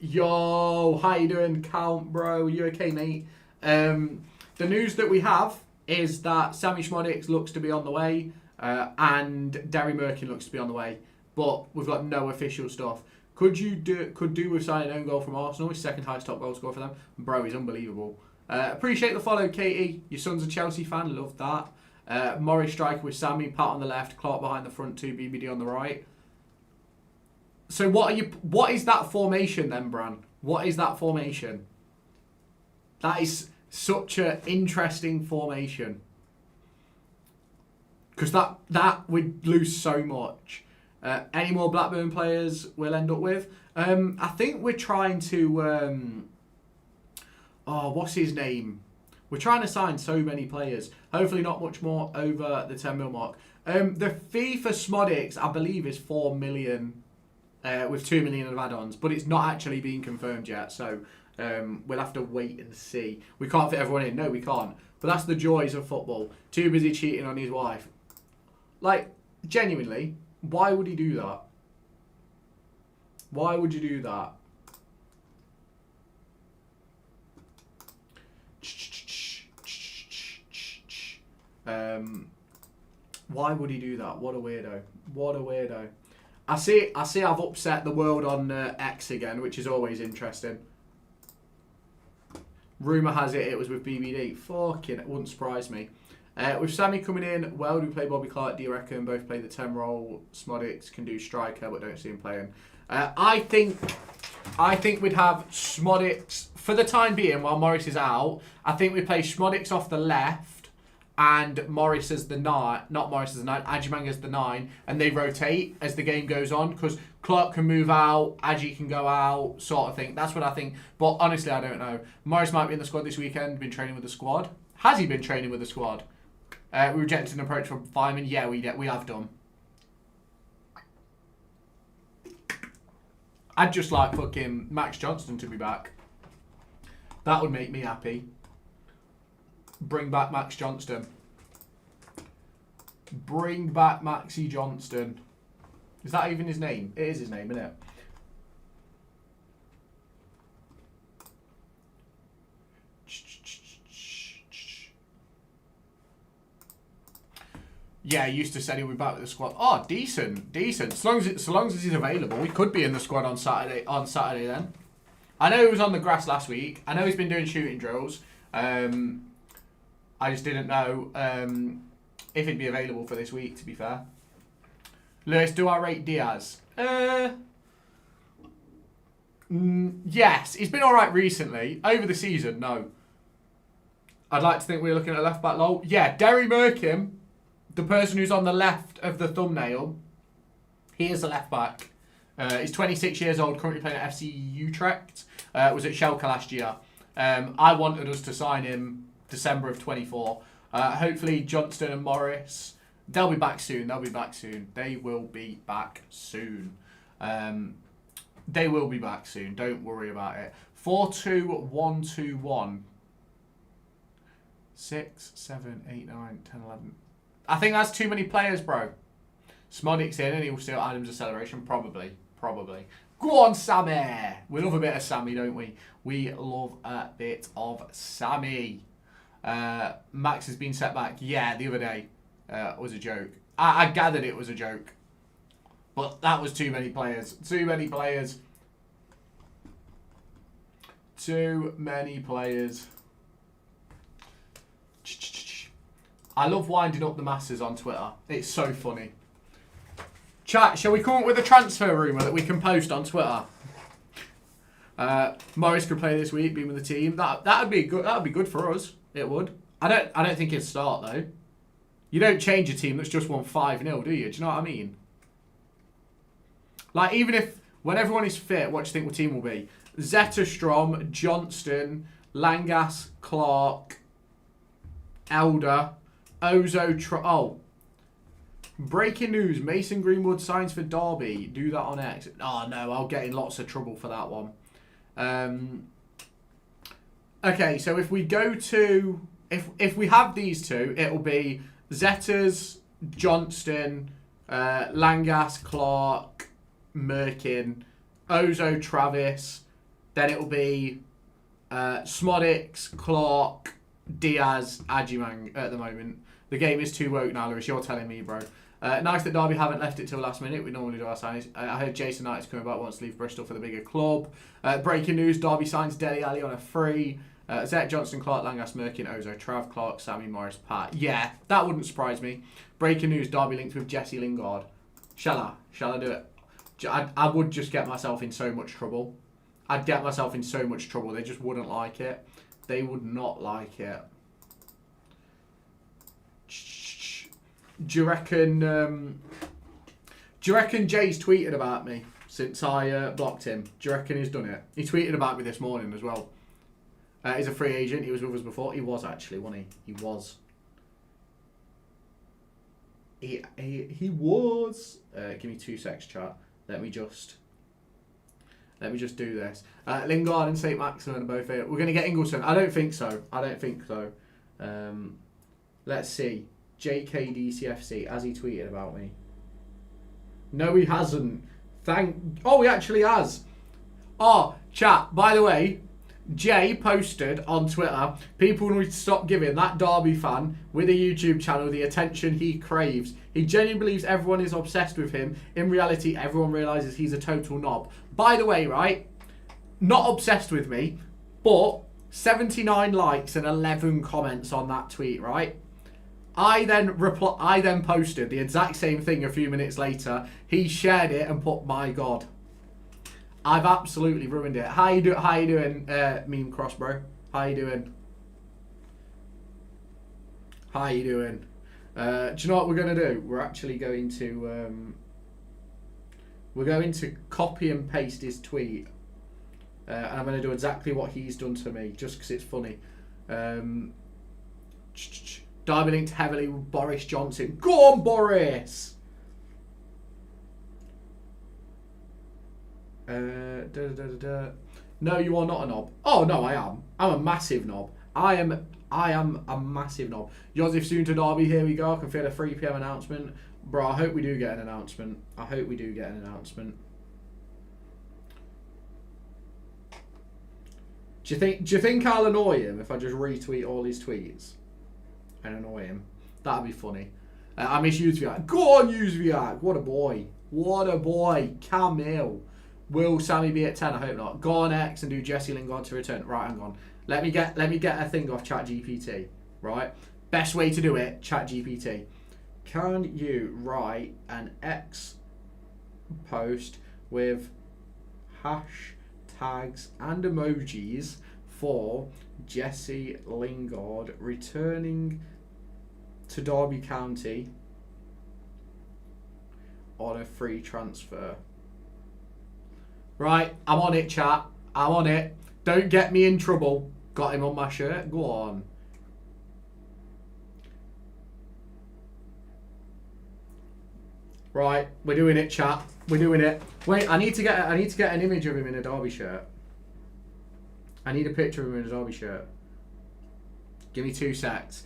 Yo, how you doing, Count, bro? You okay, mate? The news that we have is that Sammy Schmodics looks to be on the way, and Derry Merkin looks to be on the way, but we've got no official stuff. Could do with signing an own goal from Arsenal, his second highest top goal scorer for them. Bro, he's unbelievable. Appreciate the follow, Katie. Your son's a Chelsea fan, love that. Morris striker with Sammy, Pat on the left, Clark behind the front two, BBD on the right. So what is that formation then, Bran? What is that formation? That is such an interesting formation. Because that would lose so much. Any more Blackburn players we'll end up with? I think we're trying to... what's his name? We're trying to sign so many players. Hopefully not much more over the 10 mil mark. The fee for Schmodics, I believe, is 4 million with 2 million of add-ons. But it's not actually being confirmed yet. So we'll have to wait and see. We can't fit everyone in. No, we can't. But that's the joys of football. Too busy cheating on his wife. Like, genuinely, why would he do that? Why would you do that? Why would he do that? What a weirdo. What a weirdo. I see I've upset the world on X again, which is always interesting. Rumour has it was with BBD. Fucking, it wouldn't surprise me. With Sammy coming in, well, do we play Bobby Clark? Do you reckon both play the 10 role? Schmodics can do striker, but don't see him playing. I think we'd have Schmodics for the time being while Morris is out. I think we play Schmodics off the left and Morris as the 9, not Morris as the 9, Adjumang as the 9, and they rotate as the game goes on because Clark can move out, Adji can go out, sort of thing. That's what I think. But honestly, I don't know. Morris might be in the squad this weekend. Been training with the squad. Has he been training with the squad? We rejected an approach from Fireman. Yeah, we have done. I'd just like fucking Max Johnston to be back. That would make me happy. Bring back Max Johnston. Bring back Maxie Johnston. Is that even his name? It is his name, isn't it? Yeah, he used to say he'll be back with the squad. Oh, decent, decent. So long as he's available, we could be in the squad on Saturday. On Saturday, then. I know he was on the grass last week. I know he's been doing shooting drills. I just didn't know if he'd be available for this week. To be fair, Lewis, do I rate Diaz? Yes, he's been all right recently. Over the season, no. I'd like to think we're looking at a left back. Lol. Yeah, Derry Merkin. The person who's on the left of the thumbnail, he is the left back. He's 26 years old, currently playing at FC Utrecht. Was at Schalke last year. I wanted us to sign him December of 24. Hopefully Johnston and Morris, they'll be back soon. They'll be back soon. They will be back soon. They will be back soon. Don't worry about it. 4-2-1-2-1. 6, 7, 8, 9, 10, 11. I think that's too many players, bro. Schmodic's in and he'll steal Adams' acceleration. Probably. Probably. Go on, Sammy. We love a bit of Sammy, don't we? We love a bit of Sammy. Max has been set back. Yeah, the other day was a joke. I gathered it was a joke. But that was too many players. Too many players. Too many players. I love winding up the masses on Twitter. It's so funny. Chat, shall we come up with a transfer rumour that we can post on Twitter? Morris could play this week, being with the team. That'd be good. That'd be good for us. It would. I don't think he'd start though. You don't change a team that's just won 5-0, do you? Do you know what I mean? Like, even if when everyone is fit, what do you think the team will be? Zetterstrom, Johnston, Langas, Clark, Elder, Ozo. Breaking news: Mason Greenwood signs for Derby. Do that on X. Oh no, I'll get in lots of trouble for that one. Okay, so if we go to if we have these two, it'll be Zetters, Johnston, Langas, Clark, Merkin, Ozo, Travis. Then it'll be Smodix, Clark, Diaz, Ajimang at the moment. The game is too woke now, Lewis. You're telling me, bro. Nice that Derby haven't left it till last minute. We normally do our signings. I heard Jason Knight's coming back, wants to leave Bristol for the bigger club. Breaking news: Derby signs Dele Alli on a free. Zet, Johnson, Clark, Langas, Merkin, Ozo, Trav, Clark, Sammy, Morris, Pat. Yeah, that wouldn't surprise me. Breaking news: Derby linked with Jesse Lingard. Shall I do it? I would just get myself in so much trouble. I'd get myself in so much trouble. They just wouldn't like it. They would not like it. Do you reckon Jay's tweeted about me since I blocked him? Do you reckon he's done it? He tweeted about me this morning as well. He's a free agent. He was with us before. He was actually, wasn't he? He was. He was. Give me 2 secs, chat. Let me just do this. Lingard and St. Maximin are both here. We're going to get Ingleson. I don't think so. Let's see. JKDCFC, has he tweeted about me? No, he hasn't. Oh, he actually has. Oh, chat, by the way, Jay posted on Twitter, people need to stop giving that Derby fan with a YouTube channel the attention he craves. He genuinely believes everyone is obsessed with him. In reality, everyone realises he's a total knob. By the way, right, not obsessed with me, but 79 likes and 11 comments on that tweet, right? I then posted the exact same thing a few minutes later. He shared it and put, "My God, I've absolutely ruined it." How you doing, Meme Cross, bro? How you doing? Do you know what we're gonna do? We're actually going to copy and paste his tweet, and I'm gonna do exactly what he's done to me, just because it's funny. Derby linked heavily with Boris Johnson. Go on, Boris! No, you are not a knob. Oh, no, I am. I'm a massive knob. I am a massive knob. Joseph soon to Derby. Here we go. I can feel a 3 PM announcement. Bro, I hope we do get an announcement. Do you think I'll annoy him if I just retweet all his tweets and annoy him? That'd be funny. I miss Uzviak. Go on, Uzviak. What a boy. Camille. Will Sammy be at 10? I hope not. Go on X and do Jesse Lingard to return. Right, hang on. Let me get a thing off ChatGPT. Right? Best way to do it, ChatGPT. Can you write an X post with hashtags and emojis for Jesse Lingard returning to Derby County on a free transfer? Right, I'm on it, chat. I'm on it. Don't get me in trouble. Got him on my shirt. Go on. Right, we're doing it, chat. We're doing it. Wait, I need to get an image of him in a Derby shirt. I need a picture of him in a Derby shirt. Give me 2 secs.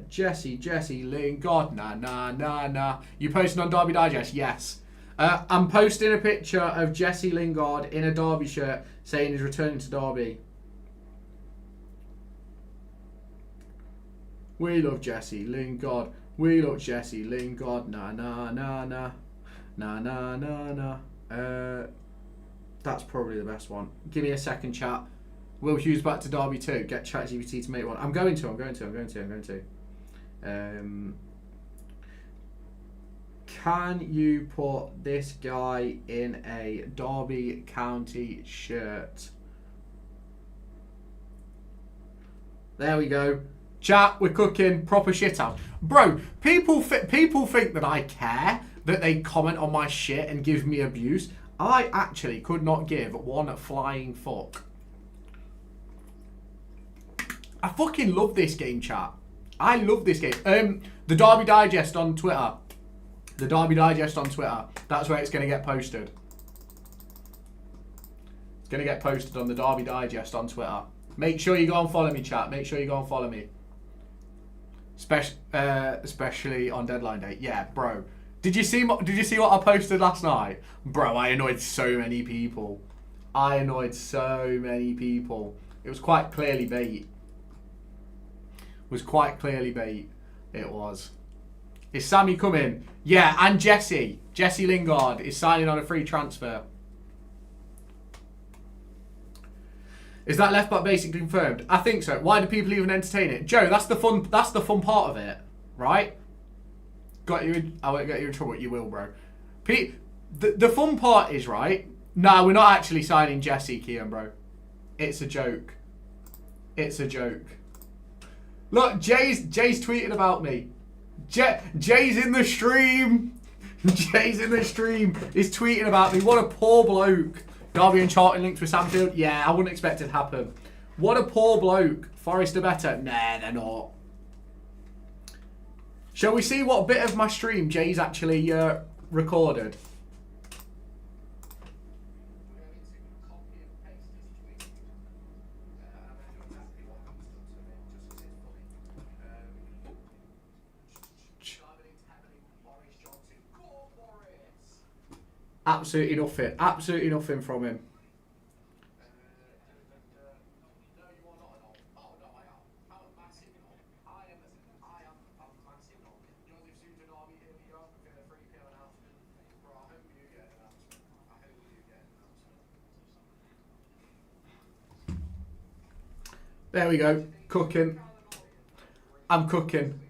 Jesse Lingard. Nah. You posting on Derby Digest? Yes. I'm posting a picture of Jesse Lingard in a Derby shirt saying he's returning to Derby. We love Jesse Lingard. Nah. That's probably the best one. Give me a second, chat. Will Hughes back to Derby too. Get ChatGPT to make one. I'm going to. Can you put this guy in a Derby County shirt? There we go. Chat, we're cooking proper shit out. Bro, people think that I care, that they comment on my shit and give me abuse. I actually could not give one flying fuck. I fucking love this game, chat. I love this game. The Derby Digest on Twitter. The Derby Digest on Twitter. That's where it's going to get posted. It's going to get posted on the Derby Digest on Twitter. Make sure you go and follow me, chat. Make sure you go and follow me. Especially on deadline day. Yeah, bro. Did you see what I posted last night? Bro, I annoyed so many people. It was quite clearly bait. It was. Is Sammy coming? Yeah, and Jesse. Jesse Lingard is signing on a free transfer. Is that left back basically confirmed? I think so. Why do people even entertain it? Joe, that's the fun part of it, right? I won't get you in trouble. You will, bro. The fun part is, right? No, we're not actually signing Jesse, Kian, bro. It's a joke. It's a joke. Look, Jay's tweeting about me. Jay's in the stream. Jay's in the stream. He's tweeting about me. What a poor bloke. Derby and Charlton linked with Samfield. Yeah, I wouldn't expect it to happen. What a poor bloke. Forest are better. Nah, they're not. Shall we see what bit of my stream Jay's actually recorded? Absolutely nothing. Absolutely nothing from him. There we go. Cooking. I'm cooking.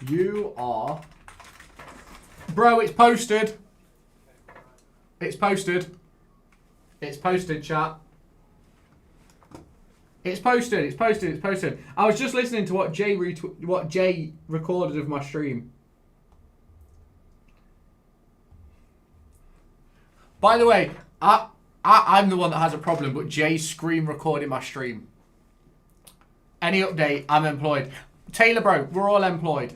You are... Bro, it's posted. It's posted. It's posted, chat. It's posted. It's posted. It's posted. I was just listening to what Jay recorded of my stream. By the way, I'm the one that has a problem, but Jay's screen recording my stream. Any update? I'm employed. Taylor, bro, we're all employed.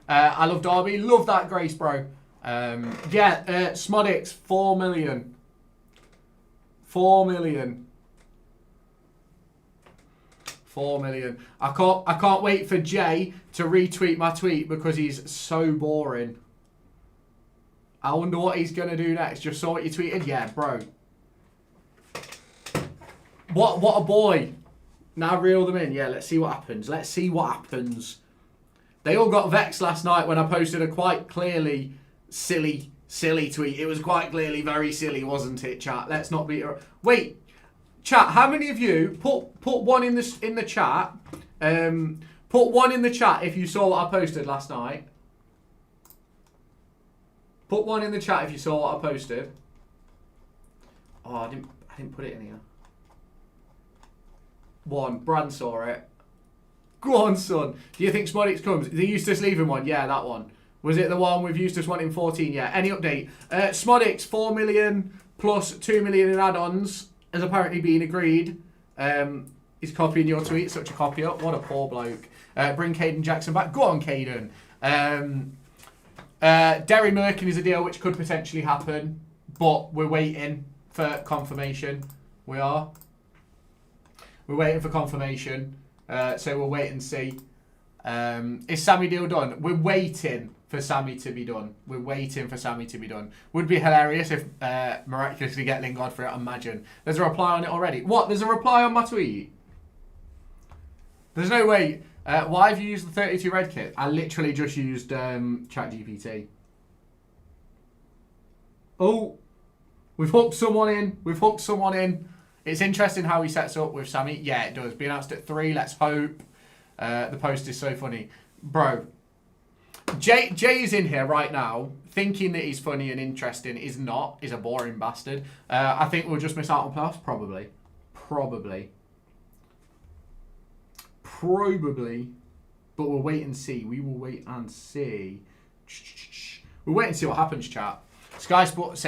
I love Derby. Love that Grace, bro. Yeah, Smodix, 4 million. 4 million. 4 million. I can't wait for Jay to retweet my tweet because he's so boring. I wonder what he's going to do next. Just saw what you tweeted? Yeah, bro. What a boy. Now reel them in. Yeah, let's see what happens. Let's see what happens. They all got vexed last night when I posted a quite clearly silly tweet. It was quite clearly very silly, wasn't it, chat? Let's not be... Wait, chat, how many of you... Put one in the chat. Put one in the chat if you saw what I posted last night. Put one in the chat if you saw what I posted. Oh, I didn't put it in here. One. Bran saw it. Go on, son. Do you think Smodix comes? The Eustace leaving one? Yeah, that one. Was it the one with Eustace wanting 14? Yeah. Any update? Smodix, 4 million plus 2 million in add-ons has apparently been agreed. He's copying your tweet. Such a copy up. What a poor bloke. Bring Caden Jackson back. Go on, Caden. Derry Merkin is a deal which could potentially happen, but we're waiting for confirmation. We are. We're waiting for confirmation. So we'll wait and see. Is Sammy deal done? We're waiting for Sammy to be done. We're waiting for Sammy to be done. Would be hilarious if miraculously get Lingard for it. Imagine. There's a reply on it already. What? There's a reply on my tweet? There's no way. Why have you used the 32 red kit? I literally just used ChatGPT. Oh. We've hooked someone in. We've hooked someone in. It's interesting how he sets up with Sammy. Yeah, it does. Be announced at 3. Let's hope. The post is so funny. Bro. Jay is in here right now thinking that he's funny and interesting. Is not. Is a boring bastard. I think we'll just miss out on playoffs. Probably. But we'll wait and see. We will wait and see. We'll wait and see what happens, chat. Sky Sports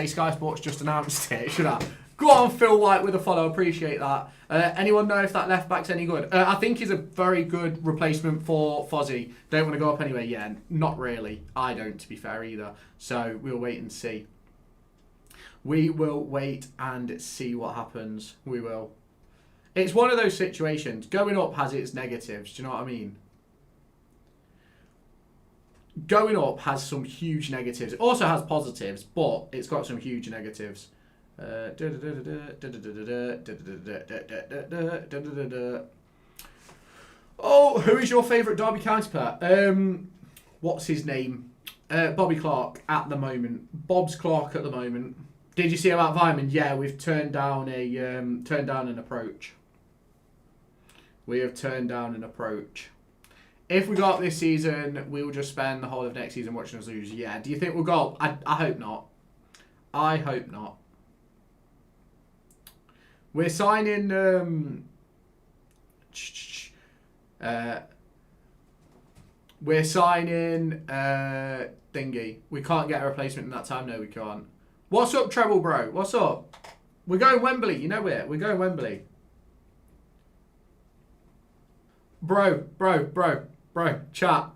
just announced it. Should I? Go on, Phil White with a follow. Appreciate that. Anyone know if that left back's any good? I think he's a very good replacement for Fozzie. Don't want to go up anyway. Yeah, not really. I don't, to be fair, either. So we'll wait and see. We will wait and see what happens. We will. It's one of those situations. Going up has its negatives. Do you know what I mean? Going up has some huge negatives. It also has positives, but it's got some huge negatives. Oh, who is your favourite Derby County player? What's his name? Bobby Clark at the moment. Bob's Clark at the moment. Did you see about Vyman? Yeah, we've turned down an approach. We have turned down an approach. If we go up this season, we'll just spend the whole of next season watching us lose. Yeah. Do you think we'll go up? I hope not. I hope not. We're signing... we're signing... Thingy. We can't get a replacement in that time. No, we can't. What's up, Treble Bro? What's up? We're going Wembley. You know it. We're going Wembley. Bro. Chat.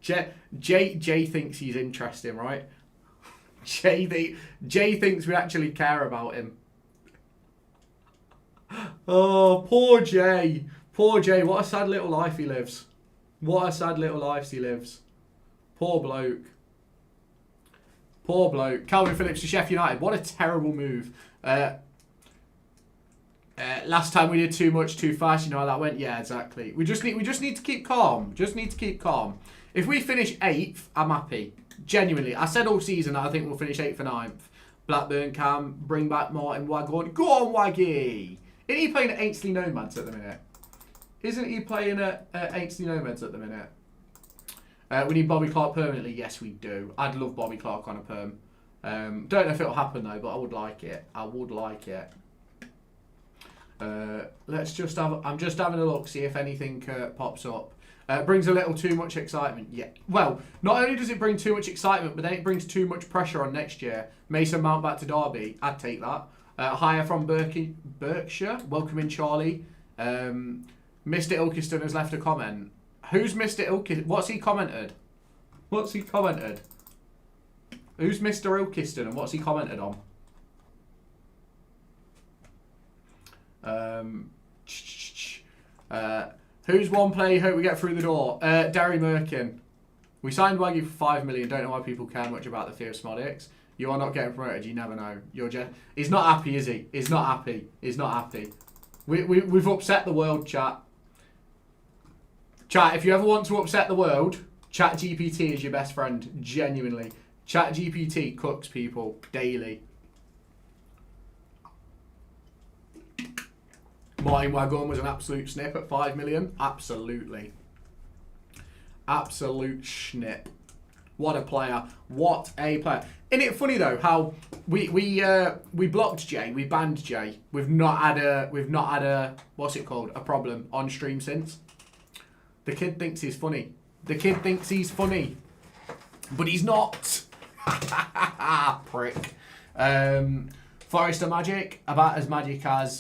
Jay thinks he's interesting, right? Jay thinks we actually care about him. Oh, poor Jay. Poor Jay. What a sad little life he lives. What a sad little life he lives. Poor bloke. Poor bloke. Calvin Phillips to Sheffield United. What a terrible move. Last time we did too much too fast. You know how that went? Yeah, exactly. We just need to keep calm. Just need to keep calm. If we finish 8th, I'm happy. Genuinely. I said all season that I think we'll finish 8th or 9th. Blackburn can bring back Martin Waghorn. Go on, Waggy. Isn't he playing at Ainsley Nomads at the minute? Isn't he playing at Ainsley Nomads at the minute? We need Bobby Clark permanently. Yes, we do. I'd love Bobby Clark on a perm. Don't know if it'll happen though, but I would like it. I would like it. Let's just have. I'm just having a look, see if anything pops up. Brings a little too much excitement. Yeah. Well, not only does it bring too much excitement, but then it brings too much pressure on next year. Mason Mount back to Derby. I'd take that. Hire from Berkshire. Welcome in, Charlie. Mr. Ilkeston has left a comment. Who's Mr. Ilkeston? What's he commented? What's he commented? Who's Mr. Ilkeston and what's he commented on? Who's one player you hope we get through the door? Derry Merkin. We signed Waggy for 5 million. Don't know why people care much about the fear of Smodics. You are not getting promoted. You never know. You're just. He's not happy, is he? He's not happy. He's not happy. We've upset the world, chat. Chat. If you ever want to upset the world, ChatGPT is your best friend. Genuinely, ChatGPT cooks people daily. Martin Waghorn was an absolute snip at 5 million. Absolutely. Absolute snip. What a player. What a player. Isn't it funny though how we blocked Jay, we banned Jay. We've not had a what's it called? A problem on stream since. The kid thinks he's funny. The kid thinks he's funny. But he's not. Prick. Forrester Magic, about as magic as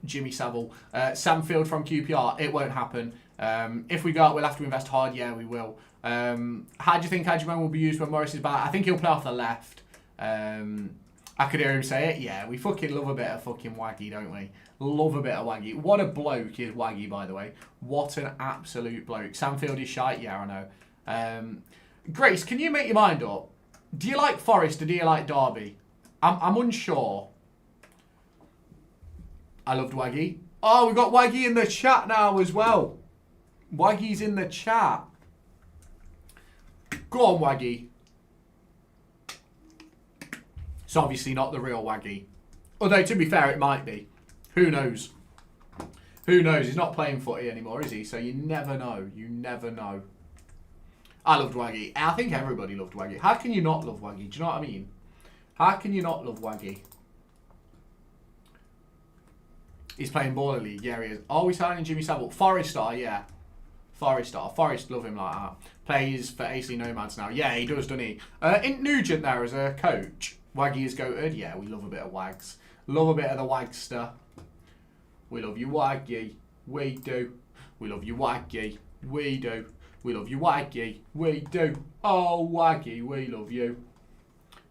Jimmy Savile. Sam Field from QPR, it won't happen. If we go out, we'll have to invest hard. Yeah, we will. How do you think Adjuman will be used when Morris is back? I think he'll play off the left. I could hear him say it. Yeah, we fucking love a bit of fucking Waggy, don't we? Love a bit of Waggy. What a bloke is Waggy, by the way. What an absolute bloke. Sam Field is shite. Yeah, I know. Grace, can you make your mind up? Do you like Forest or do you like Derby? I'm unsure. I loved Waggy. Oh, we've got Waggy in the chat now as well. Waggy's in the chat. Go on, Waggy. It's obviously not the real Waggy. Although, to be fair, it might be. Who knows? Who knows? He's not playing footy anymore, is he? So you never know. You never know. I loved Waggy. I think everybody loved Waggy. How can you not love Waggy? Do you know what I mean? How can you not love Waggy? He's playing Baller League. Yeah, he is. Are we signing Jimmy Savile? Forest Star, yeah. Forest Star. Forest love him like that. Plays for AC Nomads now. Yeah, he does, doesn't he? Isn't Nugent there as a coach? Waggy is goated. Yeah, we love a bit of Wags. Love a bit of the Wagster. We love you, Waggy. We do. We love you, Waggy. We do. We love you, Waggy. We do. Oh, Waggy, we love you.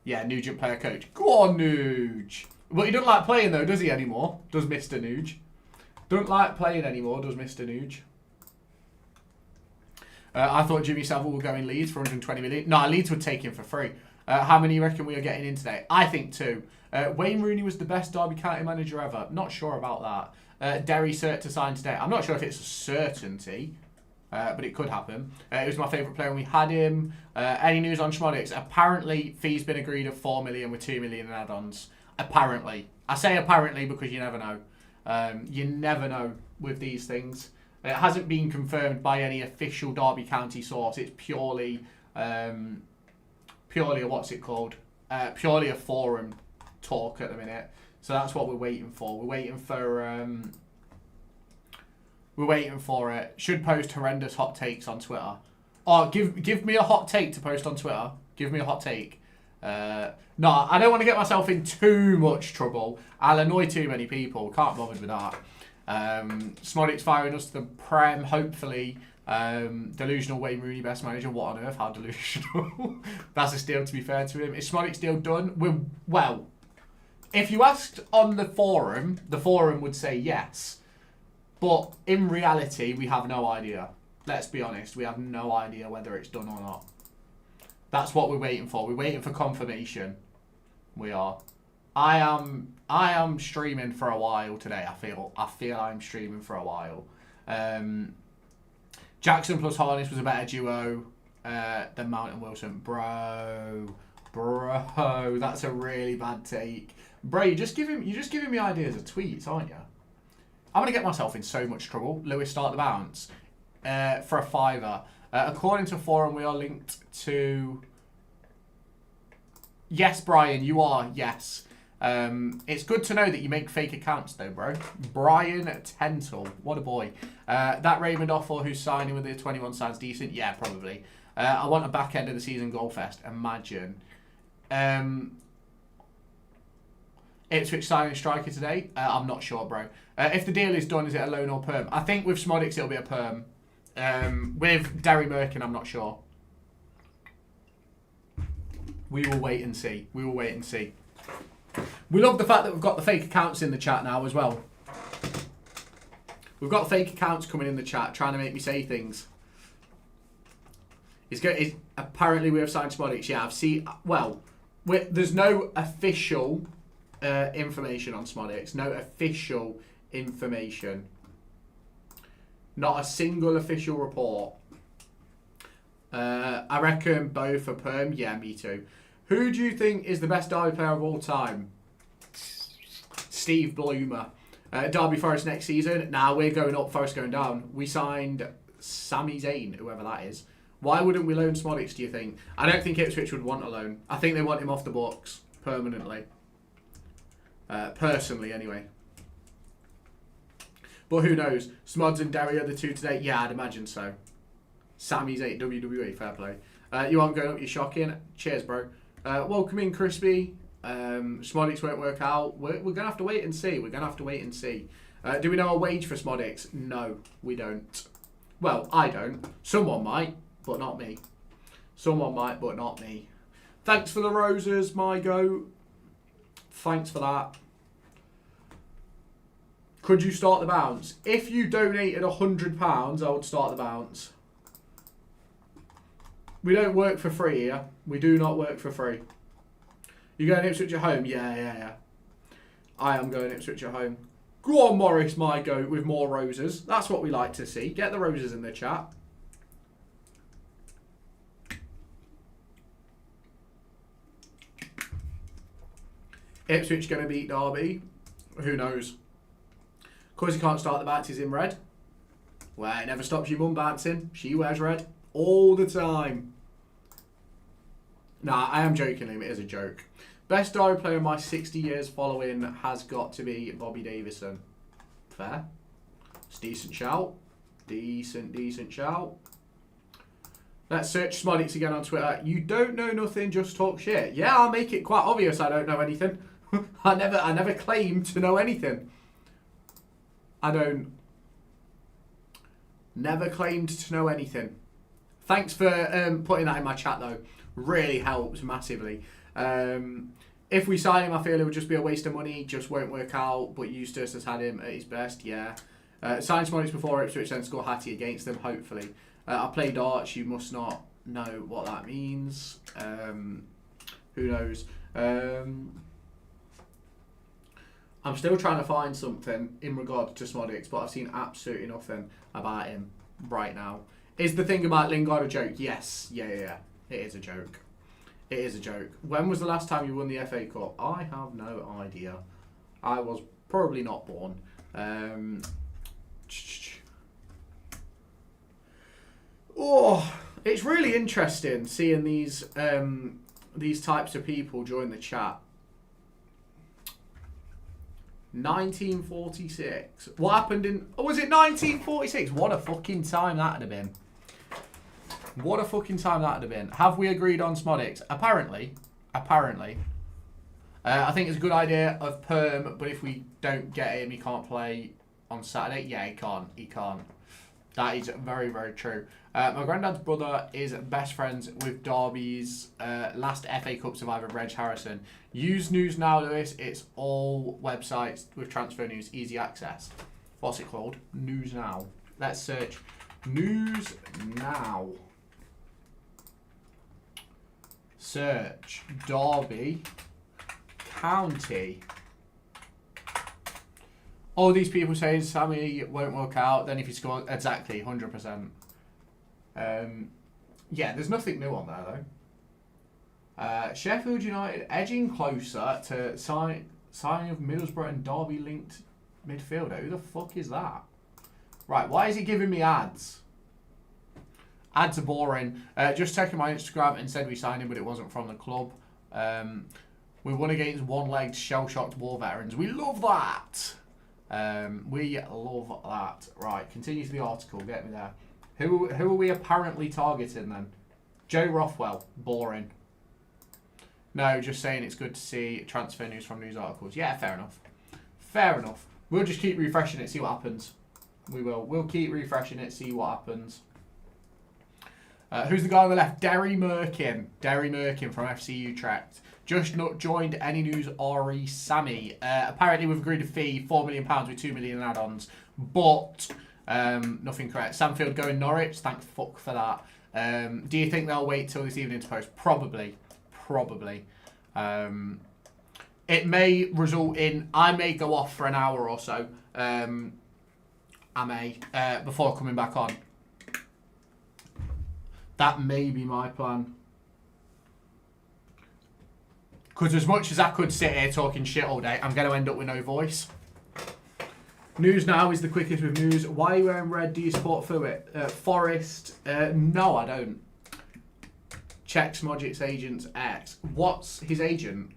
Yeah, Nugent player coach. Go on, Nuge. But he doesn't like playing though, does he anymore? Does Mr. Nuge? Don't like playing anymore, does Mr. Nuge? I thought Jimmy Savile would go in Leeds for 120 million. No, Leeds would take him for free. How many you reckon we are getting in today? I think 2. Wayne Rooney was the best Derby County manager ever. Not sure about that. Derry cert to sign today. I'm not sure if it's a certainty, but it could happen. It was my favourite player when we had him. Any news on Schmodix? Apparently, fee's been agreed of 4 million with 2 million in add-ons. Apparently. I say apparently because you never know. You never know with these things. It hasn't been confirmed by any official Derby County source. It's purely a what's it called? Purely a forum talk at the minute. So that's what we're waiting for. We're waiting for it. Should post horrendous hot takes on Twitter. Oh, give me a hot take to post on Twitter. Give me a hot take. No, I don't want to get myself in too much trouble. I'll annoy too many people. Can't bother with that. Smodic's firing us to the Prem, hopefully. Delusional Wayne Rooney, best manager. What on earth? How delusional? That's a steal, to be fair to him. Is Smodic's deal done? Well, if you asked on the forum would say yes. But in reality, we have no idea. Let's be honest. We have no idea whether it's done or not. That's what we're waiting for. We're waiting for confirmation. We are. I am streaming for a while today. I feel I'm streaming for a while. Jackson plus Harness was a better duo than Mount and Wilson. Bro, that's a really bad take. Bro, you're just giving me ideas of tweets, aren't you? I'm gonna get myself in so much trouble. Lewis, start the bounce for a £5. According to forum, we are linked to. Yes, Brian, you are. Yes. It's good to know that you make fake accounts, though, bro. Brian Tentle, what a boy. That Raymond offer who's signing with the 21 sounds decent. Yeah, probably. I want a back end of the season goal fest. Imagine. Ipswich signing a striker today. I'm not sure, bro. If the deal is done, is it a loan or perm? I think with Smodix it'll be a perm. With Derry Merkin, I'm not sure. We will wait and see. We will wait and see. We love the fact that we've got the fake accounts in the chat now as well. We've got fake accounts coming in the chat trying to make me say things. Apparently we have signed Smodix. Yeah, I've seen. Well, there's no official information on Smodix. No official information. Not a single official report. I reckon both are perm. Yeah, me too. Who do you think is the best Derby player of all time? Steve Bloomer. Derby Forest next season? Nah, we're going up, Forest going down. We signed Sami Zayn, whoever that is. Why wouldn't we loan Smodix, do you think? I don't think Ipswich would want a loan. I think they want him off the books permanently. Personally, anyway. But who knows? Smods and Derry are the two today? Yeah, I'd imagine so. Sami Zayn, WWE, fair play. You aren't going up, you're shocking. Cheers, bro. Welcome in, Crispy. Smodix won't work out. We're going to have to wait and see. We're going to have to wait and see. Do we know a wage for Smodix? No, we don't. Well, I don't. Someone might, but not me. Someone might, but not me. Thanks for the roses, my goat. Thanks for that. Could you start the bounce? If you donated £100, I would start the bounce. We don't work for free here. We do not work for free. You going Ipswich at home? Yeah. I am going Ipswich at home. Go on, Morris, my goat, with more roses. That's what we like to see. Get the roses in the chat. Ipswich going to beat Derby? Who knows? Because he can't start the bounces in red. Well, it never stops your mum bouncing. She wears red all the time. Nah, I am joking, Liam. It is a joke. Best Derby player in my 60 years following has got to be Bobby Davison. Fair. It's a decent shout. Decent shout. Let's search Smodix again on Twitter. You don't know nothing, just talk shit. Yeah, I'll make it quite obvious I don't know anything. I never claim to know anything. I don't. Never claimed to know anything. Thanks for putting that in my chat though. Really helps massively. If we sign him, I feel it would just be a waste of money. Just won't work out. But Eustace has had him at his best. Yeah. Sign Smodix before Ipswich, then score Hattie against them. Hopefully. I play darts. You must not know what that means. Who knows? I'm still trying to find something in regard to Smodix, but I've seen absolutely nothing about him right now. Is the thing about Lingard a joke? Yes. Yeah. It is a joke. It is a joke. When was the last time you won the FA Cup? I have no idea. I was probably not born. Oh, it's really interesting seeing these types of people join the chat. 1946. What happened in... Oh, was it 1946? What a fucking time that would have been. What a fucking time that would have been. Have we agreed on Smodix? Apparently. I think it's a good idea of Perm, but if we don't get him, he can't play on Saturday. Yeah, he can't. That is very, very true. My granddad's brother is best friends with Derby's last FA Cup survivor, Reg Harrison. Use News Now, Lewis. It's all websites with transfer news, easy access. What's it called? News Now. Let's search News Now. Search Derby County. All these people saying Sammy won't work out. Then if he scores, exactly 100%. Yeah, there's nothing new on there though. Sheffield United edging closer to signing of Middlesbrough and Derby linked midfielder. Who the fuck is that? Right, why is he giving me ads? Ads are boring. Just checking my Instagram and said we signed him, but it wasn't from the club. We won against one-legged, shell-shocked war veterans. We love that. We love that. Right, continue to the article. Get me there. Who are we apparently targeting then? Joe Rothwell. Boring. No, just saying it's good to see transfer news from news articles. Yeah, fair enough. Fair enough. We'll just keep refreshing it, see what happens. We will. We'll keep refreshing it, see what happens. Who's the guy on the left? Derry Merkin. Derry Merkin from FC Utrecht. Just not joined any news, Ari Sammy. Apparently we've agreed a fee, £4 million with 2 million in add-ons. But nothing correct. Samfield going Norwich. Thank fuck for that. Do you think they'll wait till this evening to post? Probably. It may result in... I may go off for an hour or so. I may. Before coming back on. That may be my plan. Because as much as I could sit here talking shit all day, I'm going to end up with no voice. News Now is the quickest with news. Why are you wearing red? Do you support Forest? No, I don't. Check Smodic's agent's ex. What's his agent?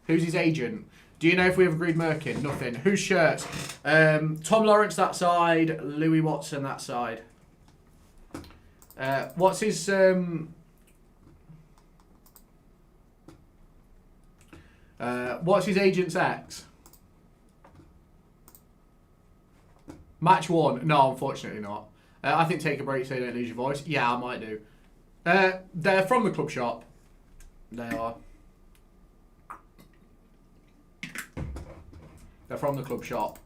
Who's his agent? Do you know if we have agreed Merkin? Nothing. Whose shirts? Tom Lawrence that side. Louis Watson that side. What's his... what's his agent's ex? Match 1. No, unfortunately not. I think take a break so you don't lose your voice. Yeah, I might do. They're from the club shop. They are. They're from the club shop.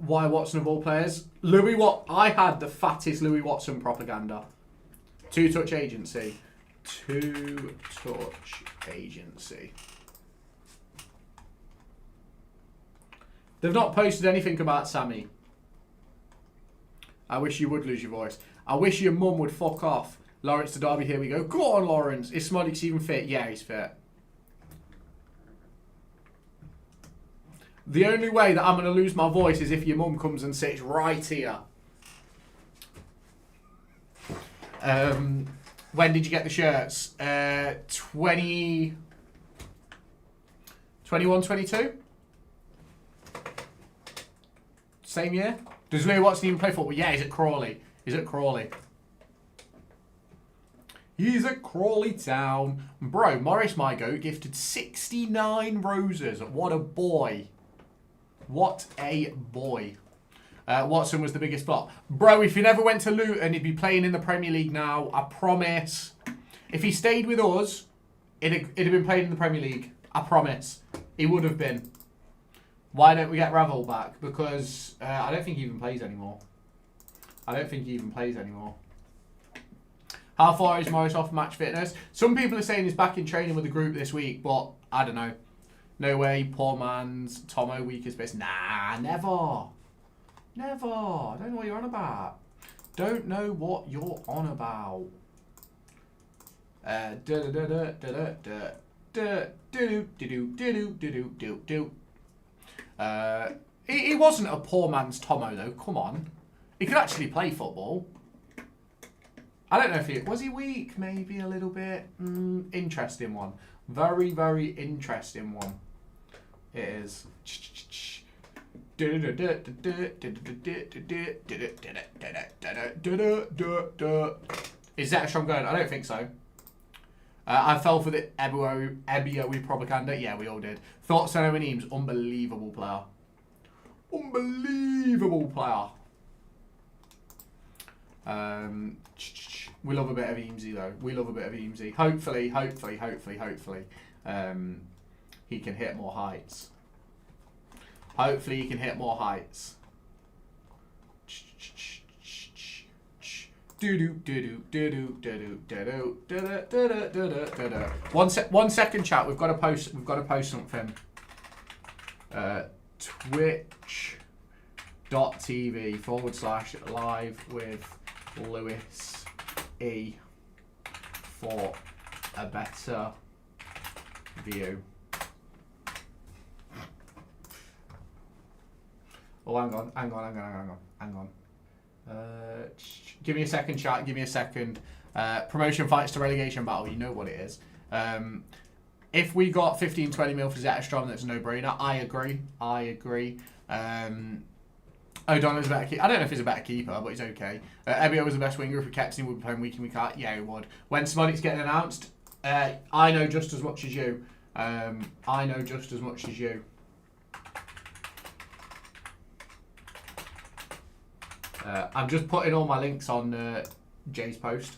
Why Watson of all players? I had the fattest Louis Watson propaganda. Two-touch agency. Two-touch agency. They've not posted anything about Sammy. I wish you would lose your voice. I wish your mum would fuck off. Lawrence to Derby, here we go. Go on, Lawrence. Is Smodix even fit? Yeah, he's fit. The only way that I'm going to lose my voice is if your mum comes and sits right here. When did you get the shirts? 21, 22? Same year? Does Louis Watson even play football? Yeah, he's at Crawley. He's at Crawley. He's at Crawley Town. Bro, Morris, my goat, gifted 69 roses. What a boy. What a boy. Watson was the biggest flop. Bro, if he never went to Luton, he'd be playing in the Premier League now. I promise. If he stayed with us, it'd have been playing in the Premier League. I promise. He would have been. Why don't we get Ravel back? Because I don't think he even plays anymore. How far is Morris off match fitness? Some people are saying he's back in training with the group this week, but I don't know. No way, poor man's Tomo, weakest bits. Nah, never. Never. I don't know what you're on about. Don't know what you're on about. He wasn't a poor man's Tomo though. Come on, he could actually play football. I don't know if he was he weak. Maybe a little bit. Interesting one. Very, very interesting one. It is. Is Zetterstrom going? I don't think so. I fell for the Ebio we propaganda. Yeah, we all did. Thoughts on Owen Eames? Unbelievable player. Unbelievable player. We love a bit of Eamesy though. We love a bit of Eamesy. Hopefully, he can hit more heights. Hopefully he can hit more heights. One second, chat. We've got to post. We've got to post something. Twitch.tv/live with Lewis E for a better view. Oh, hang on. Give me a second, chat. Give me a second. Promotion fights to relegation battle. You know what it is. If we got 15-20 mil for Zetterstrom, that's a no-brainer. I agree. O'Donnell's a better keeper. I don't know if he's a better keeper, but he's okay. Ebio was the best winger. If we kept him, we'd be playing week in, week out. Yeah, he would. When Smodic's getting announced, I know just as much as you. I'm just putting all my links on Jay's post.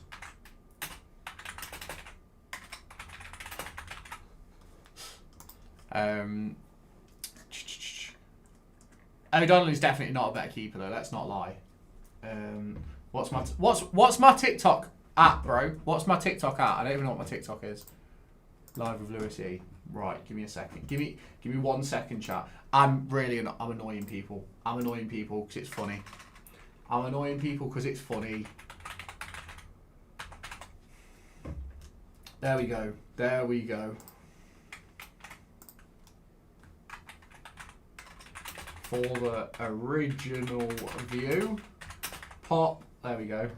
O'Donnell is definitely not a better keeper though. Let's not lie. What's my TikTok at, bro? What's my TikTok at? I don't even know what my TikTok is. Live with Lewis E. Right, give me a second. Give me 1 second, chat. I'm annoying people. I'm annoying people because it's funny. There we go. For the original view. Pop. There we go.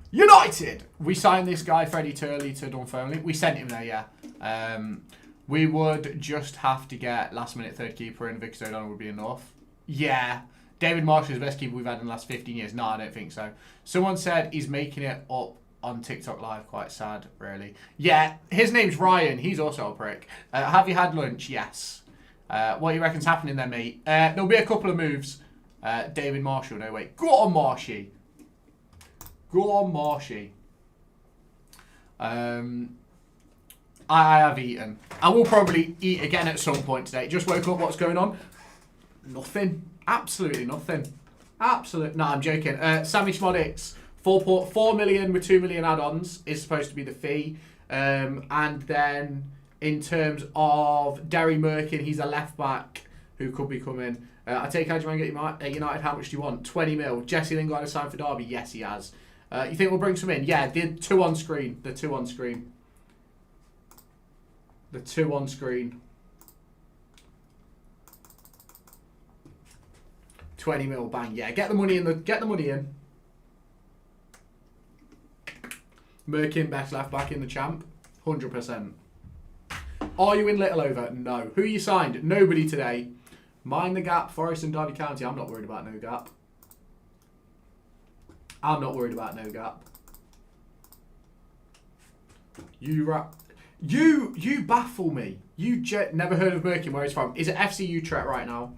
United! We signed this guy, Freddie Turley, to Dunfermline. We sent him there, yeah. We would just have to get last-minute third keeper in. Victor O'Donnell would be enough. Yeah. David Marshall is the best keeper we've had in the last 15 years. No, I don't think so. Someone said he's making it up on TikTok Live. Quite sad, really. Yeah, his name's Ryan. He's also a prick. Have you had lunch? Yes. What do you reckon's happening there, mate? There'll be a couple of moves. David Marshall, no wait. Go on, Marshy. I have eaten. I will probably eat again at some point today. Just woke up. What's going on? Nothing. Absolutely nothing. No, I'm joking. Sammy Schmodix, 4 million with 2 million add-ons is supposed to be the fee. And then in terms of Derry Merkin, he's a left back who could be coming. I take Adrian get United. How much do you want? 20 mil. Jesse Lingard has signed for Derby. Yes, he has. You think we'll bring some in? Yeah, the two on screen. The two on screen. The two on screen. 20 mil, bang. Yeah, get the money in. Get the money in. Merkin, best left back in the champ. 100%. Are you in Little Over? No. Who you signed? Nobody today. Mind the gap. Forest and Derby County. I'm not worried about no gap. I'm not worried about no gap. You baffle me. You never heard of Merkin, where he's from. Is it FC Utrecht right now?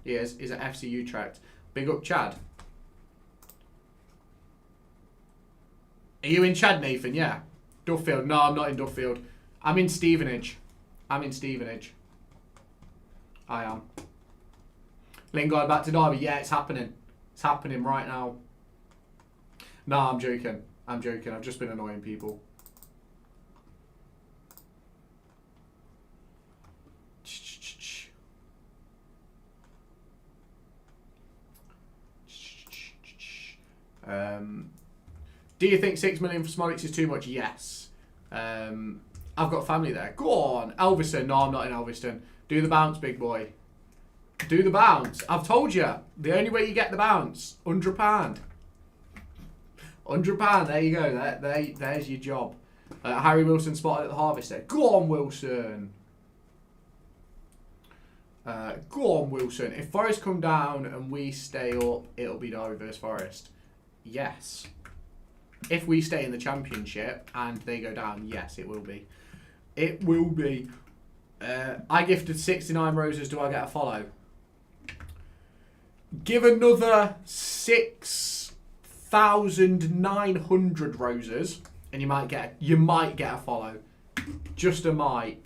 He is. Is it FC Utrecht? Big up Chad. Are you in Chad, Nathan? Yeah. Duffield. No, I'm not in Duffield. I'm in Stevenage. I'm in Stevenage. I am. Lingard back to Derby. Yeah, it's happening. It's happening right now. No, I'm joking. I'm joking. I've just been annoying people. Do you think 6 million for Smolix is too much? Yes. I've got family there. Go on. Elviston. No, I'm not in Elviston. Do the bounce, big boy. Do the bounce. I've told you. The only way you get the bounce. £100. £100. There you go. There's your job. Harry Wilson spotted at the Harvester. Go on, Wilson. Go on, Wilson. If Forest come down and we stay up, it'll be Derby versus Forest. Yes. If we stay in the Championship and they go down, yes, it will be. It will be. I gifted 69 roses. Do I get a follow? Give another 6,900 roses, and you might get a follow. Just a might.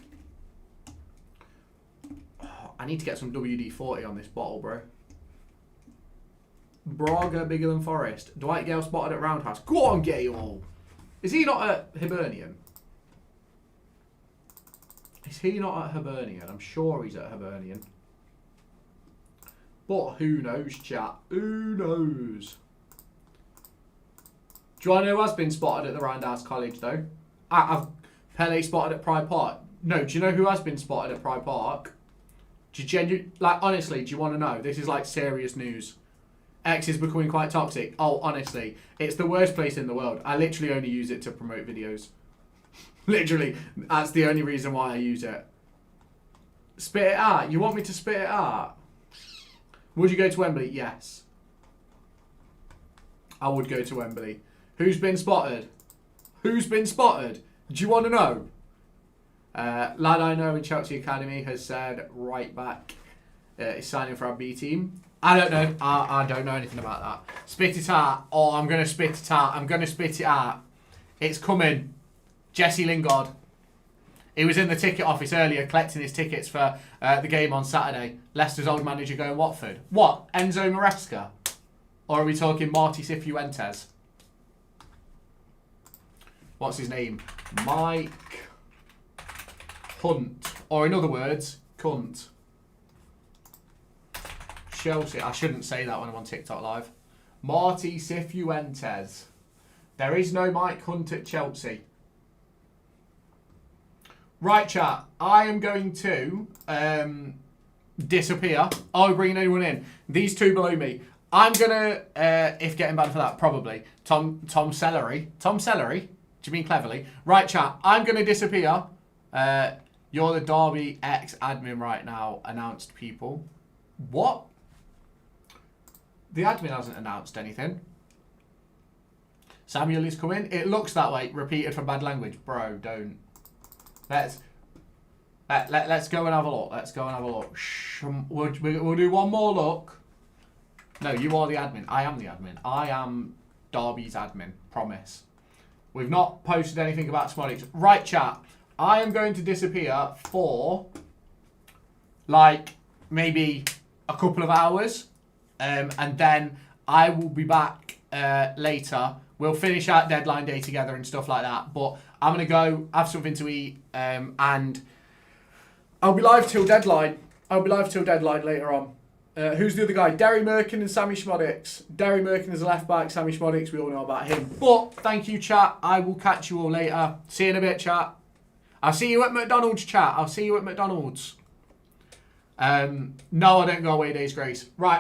Oh, I need to get some WD-40 on this bottle, bro. Braga bigger than Forest. Dwight Gale spotted at Roundhouse. Go on, Gale. Is he not at Hibernian? Is he not at Hibernian? I'm sure he's at Hibernian. But who knows, chat? Who knows? Do you want to know who has been spotted at the Roundhouse College, though? I've Pele spotted at Pride Park. No, do you know who has been spotted at Pride Park? Do you honestly, do you want to know? This is like serious news. X is becoming quite toxic. Oh, honestly, it's the worst place in the world. I literally only use it to promote videos. Literally, that's the only reason why I use it. Spit it out. You want me to spit it out? Would you go to Wembley? Yes. I would go to Wembley. Who's been spotted? Who's been spotted? Do you want to know? Lad I know in Chelsea Academy has said right back is signing for our B team. I don't know. I don't know anything about that. Spit it out. Oh, I'm going to spit it out. I'm going to spit it out. It's coming. Jesse Lingard. He was in the ticket office earlier collecting his tickets for the game on Saturday. Leicester's old manager going Watford. What? Enzo Maresca? Or are we talking Marty Cifuentes? What's his name? Mike Hunt. Or in other words, cunt. Chelsea. I shouldn't say that when I'm on TikTok Live. Marty Cifuentes. There is no Mike Hunt at Chelsea. Right, chat. I am going to disappear. Are we bringing anyone in? These two below me. I'm going to, if getting banned for that, probably. Tom Celery. Tom Celery? Do you mean cleverly? Right, chat. I'm going to disappear. You're the Derby ex-admin right now. Announced people. What? The admin hasn't announced anything. Samuel is coming. It looks that way. Repeated for bad language. Bro, don't. Let's go and have a look. Let's go and have a look. We'll do one more look. No, you are the admin. I am the admin. I am Derby's admin. Promise. We've not posted anything about Smolix. Right, chat. I am going to disappear for like maybe a couple of hours. And then I will be back later. We'll finish out deadline day together and stuff like that. But I'm going to go have something to eat. And I'll be live till deadline. I'll be live till deadline later on. Who's the other guy? Derry Merkin and Sammy Schmoddix. Derry Merkin is a left back. Sammy Schmoddix, we all know about him. But thank you, chat. I will catch you all later. See you in a bit, chat. I'll see you at McDonald's, chat. I'll see you at McDonald's. No, I don't go away days, Grace. Right.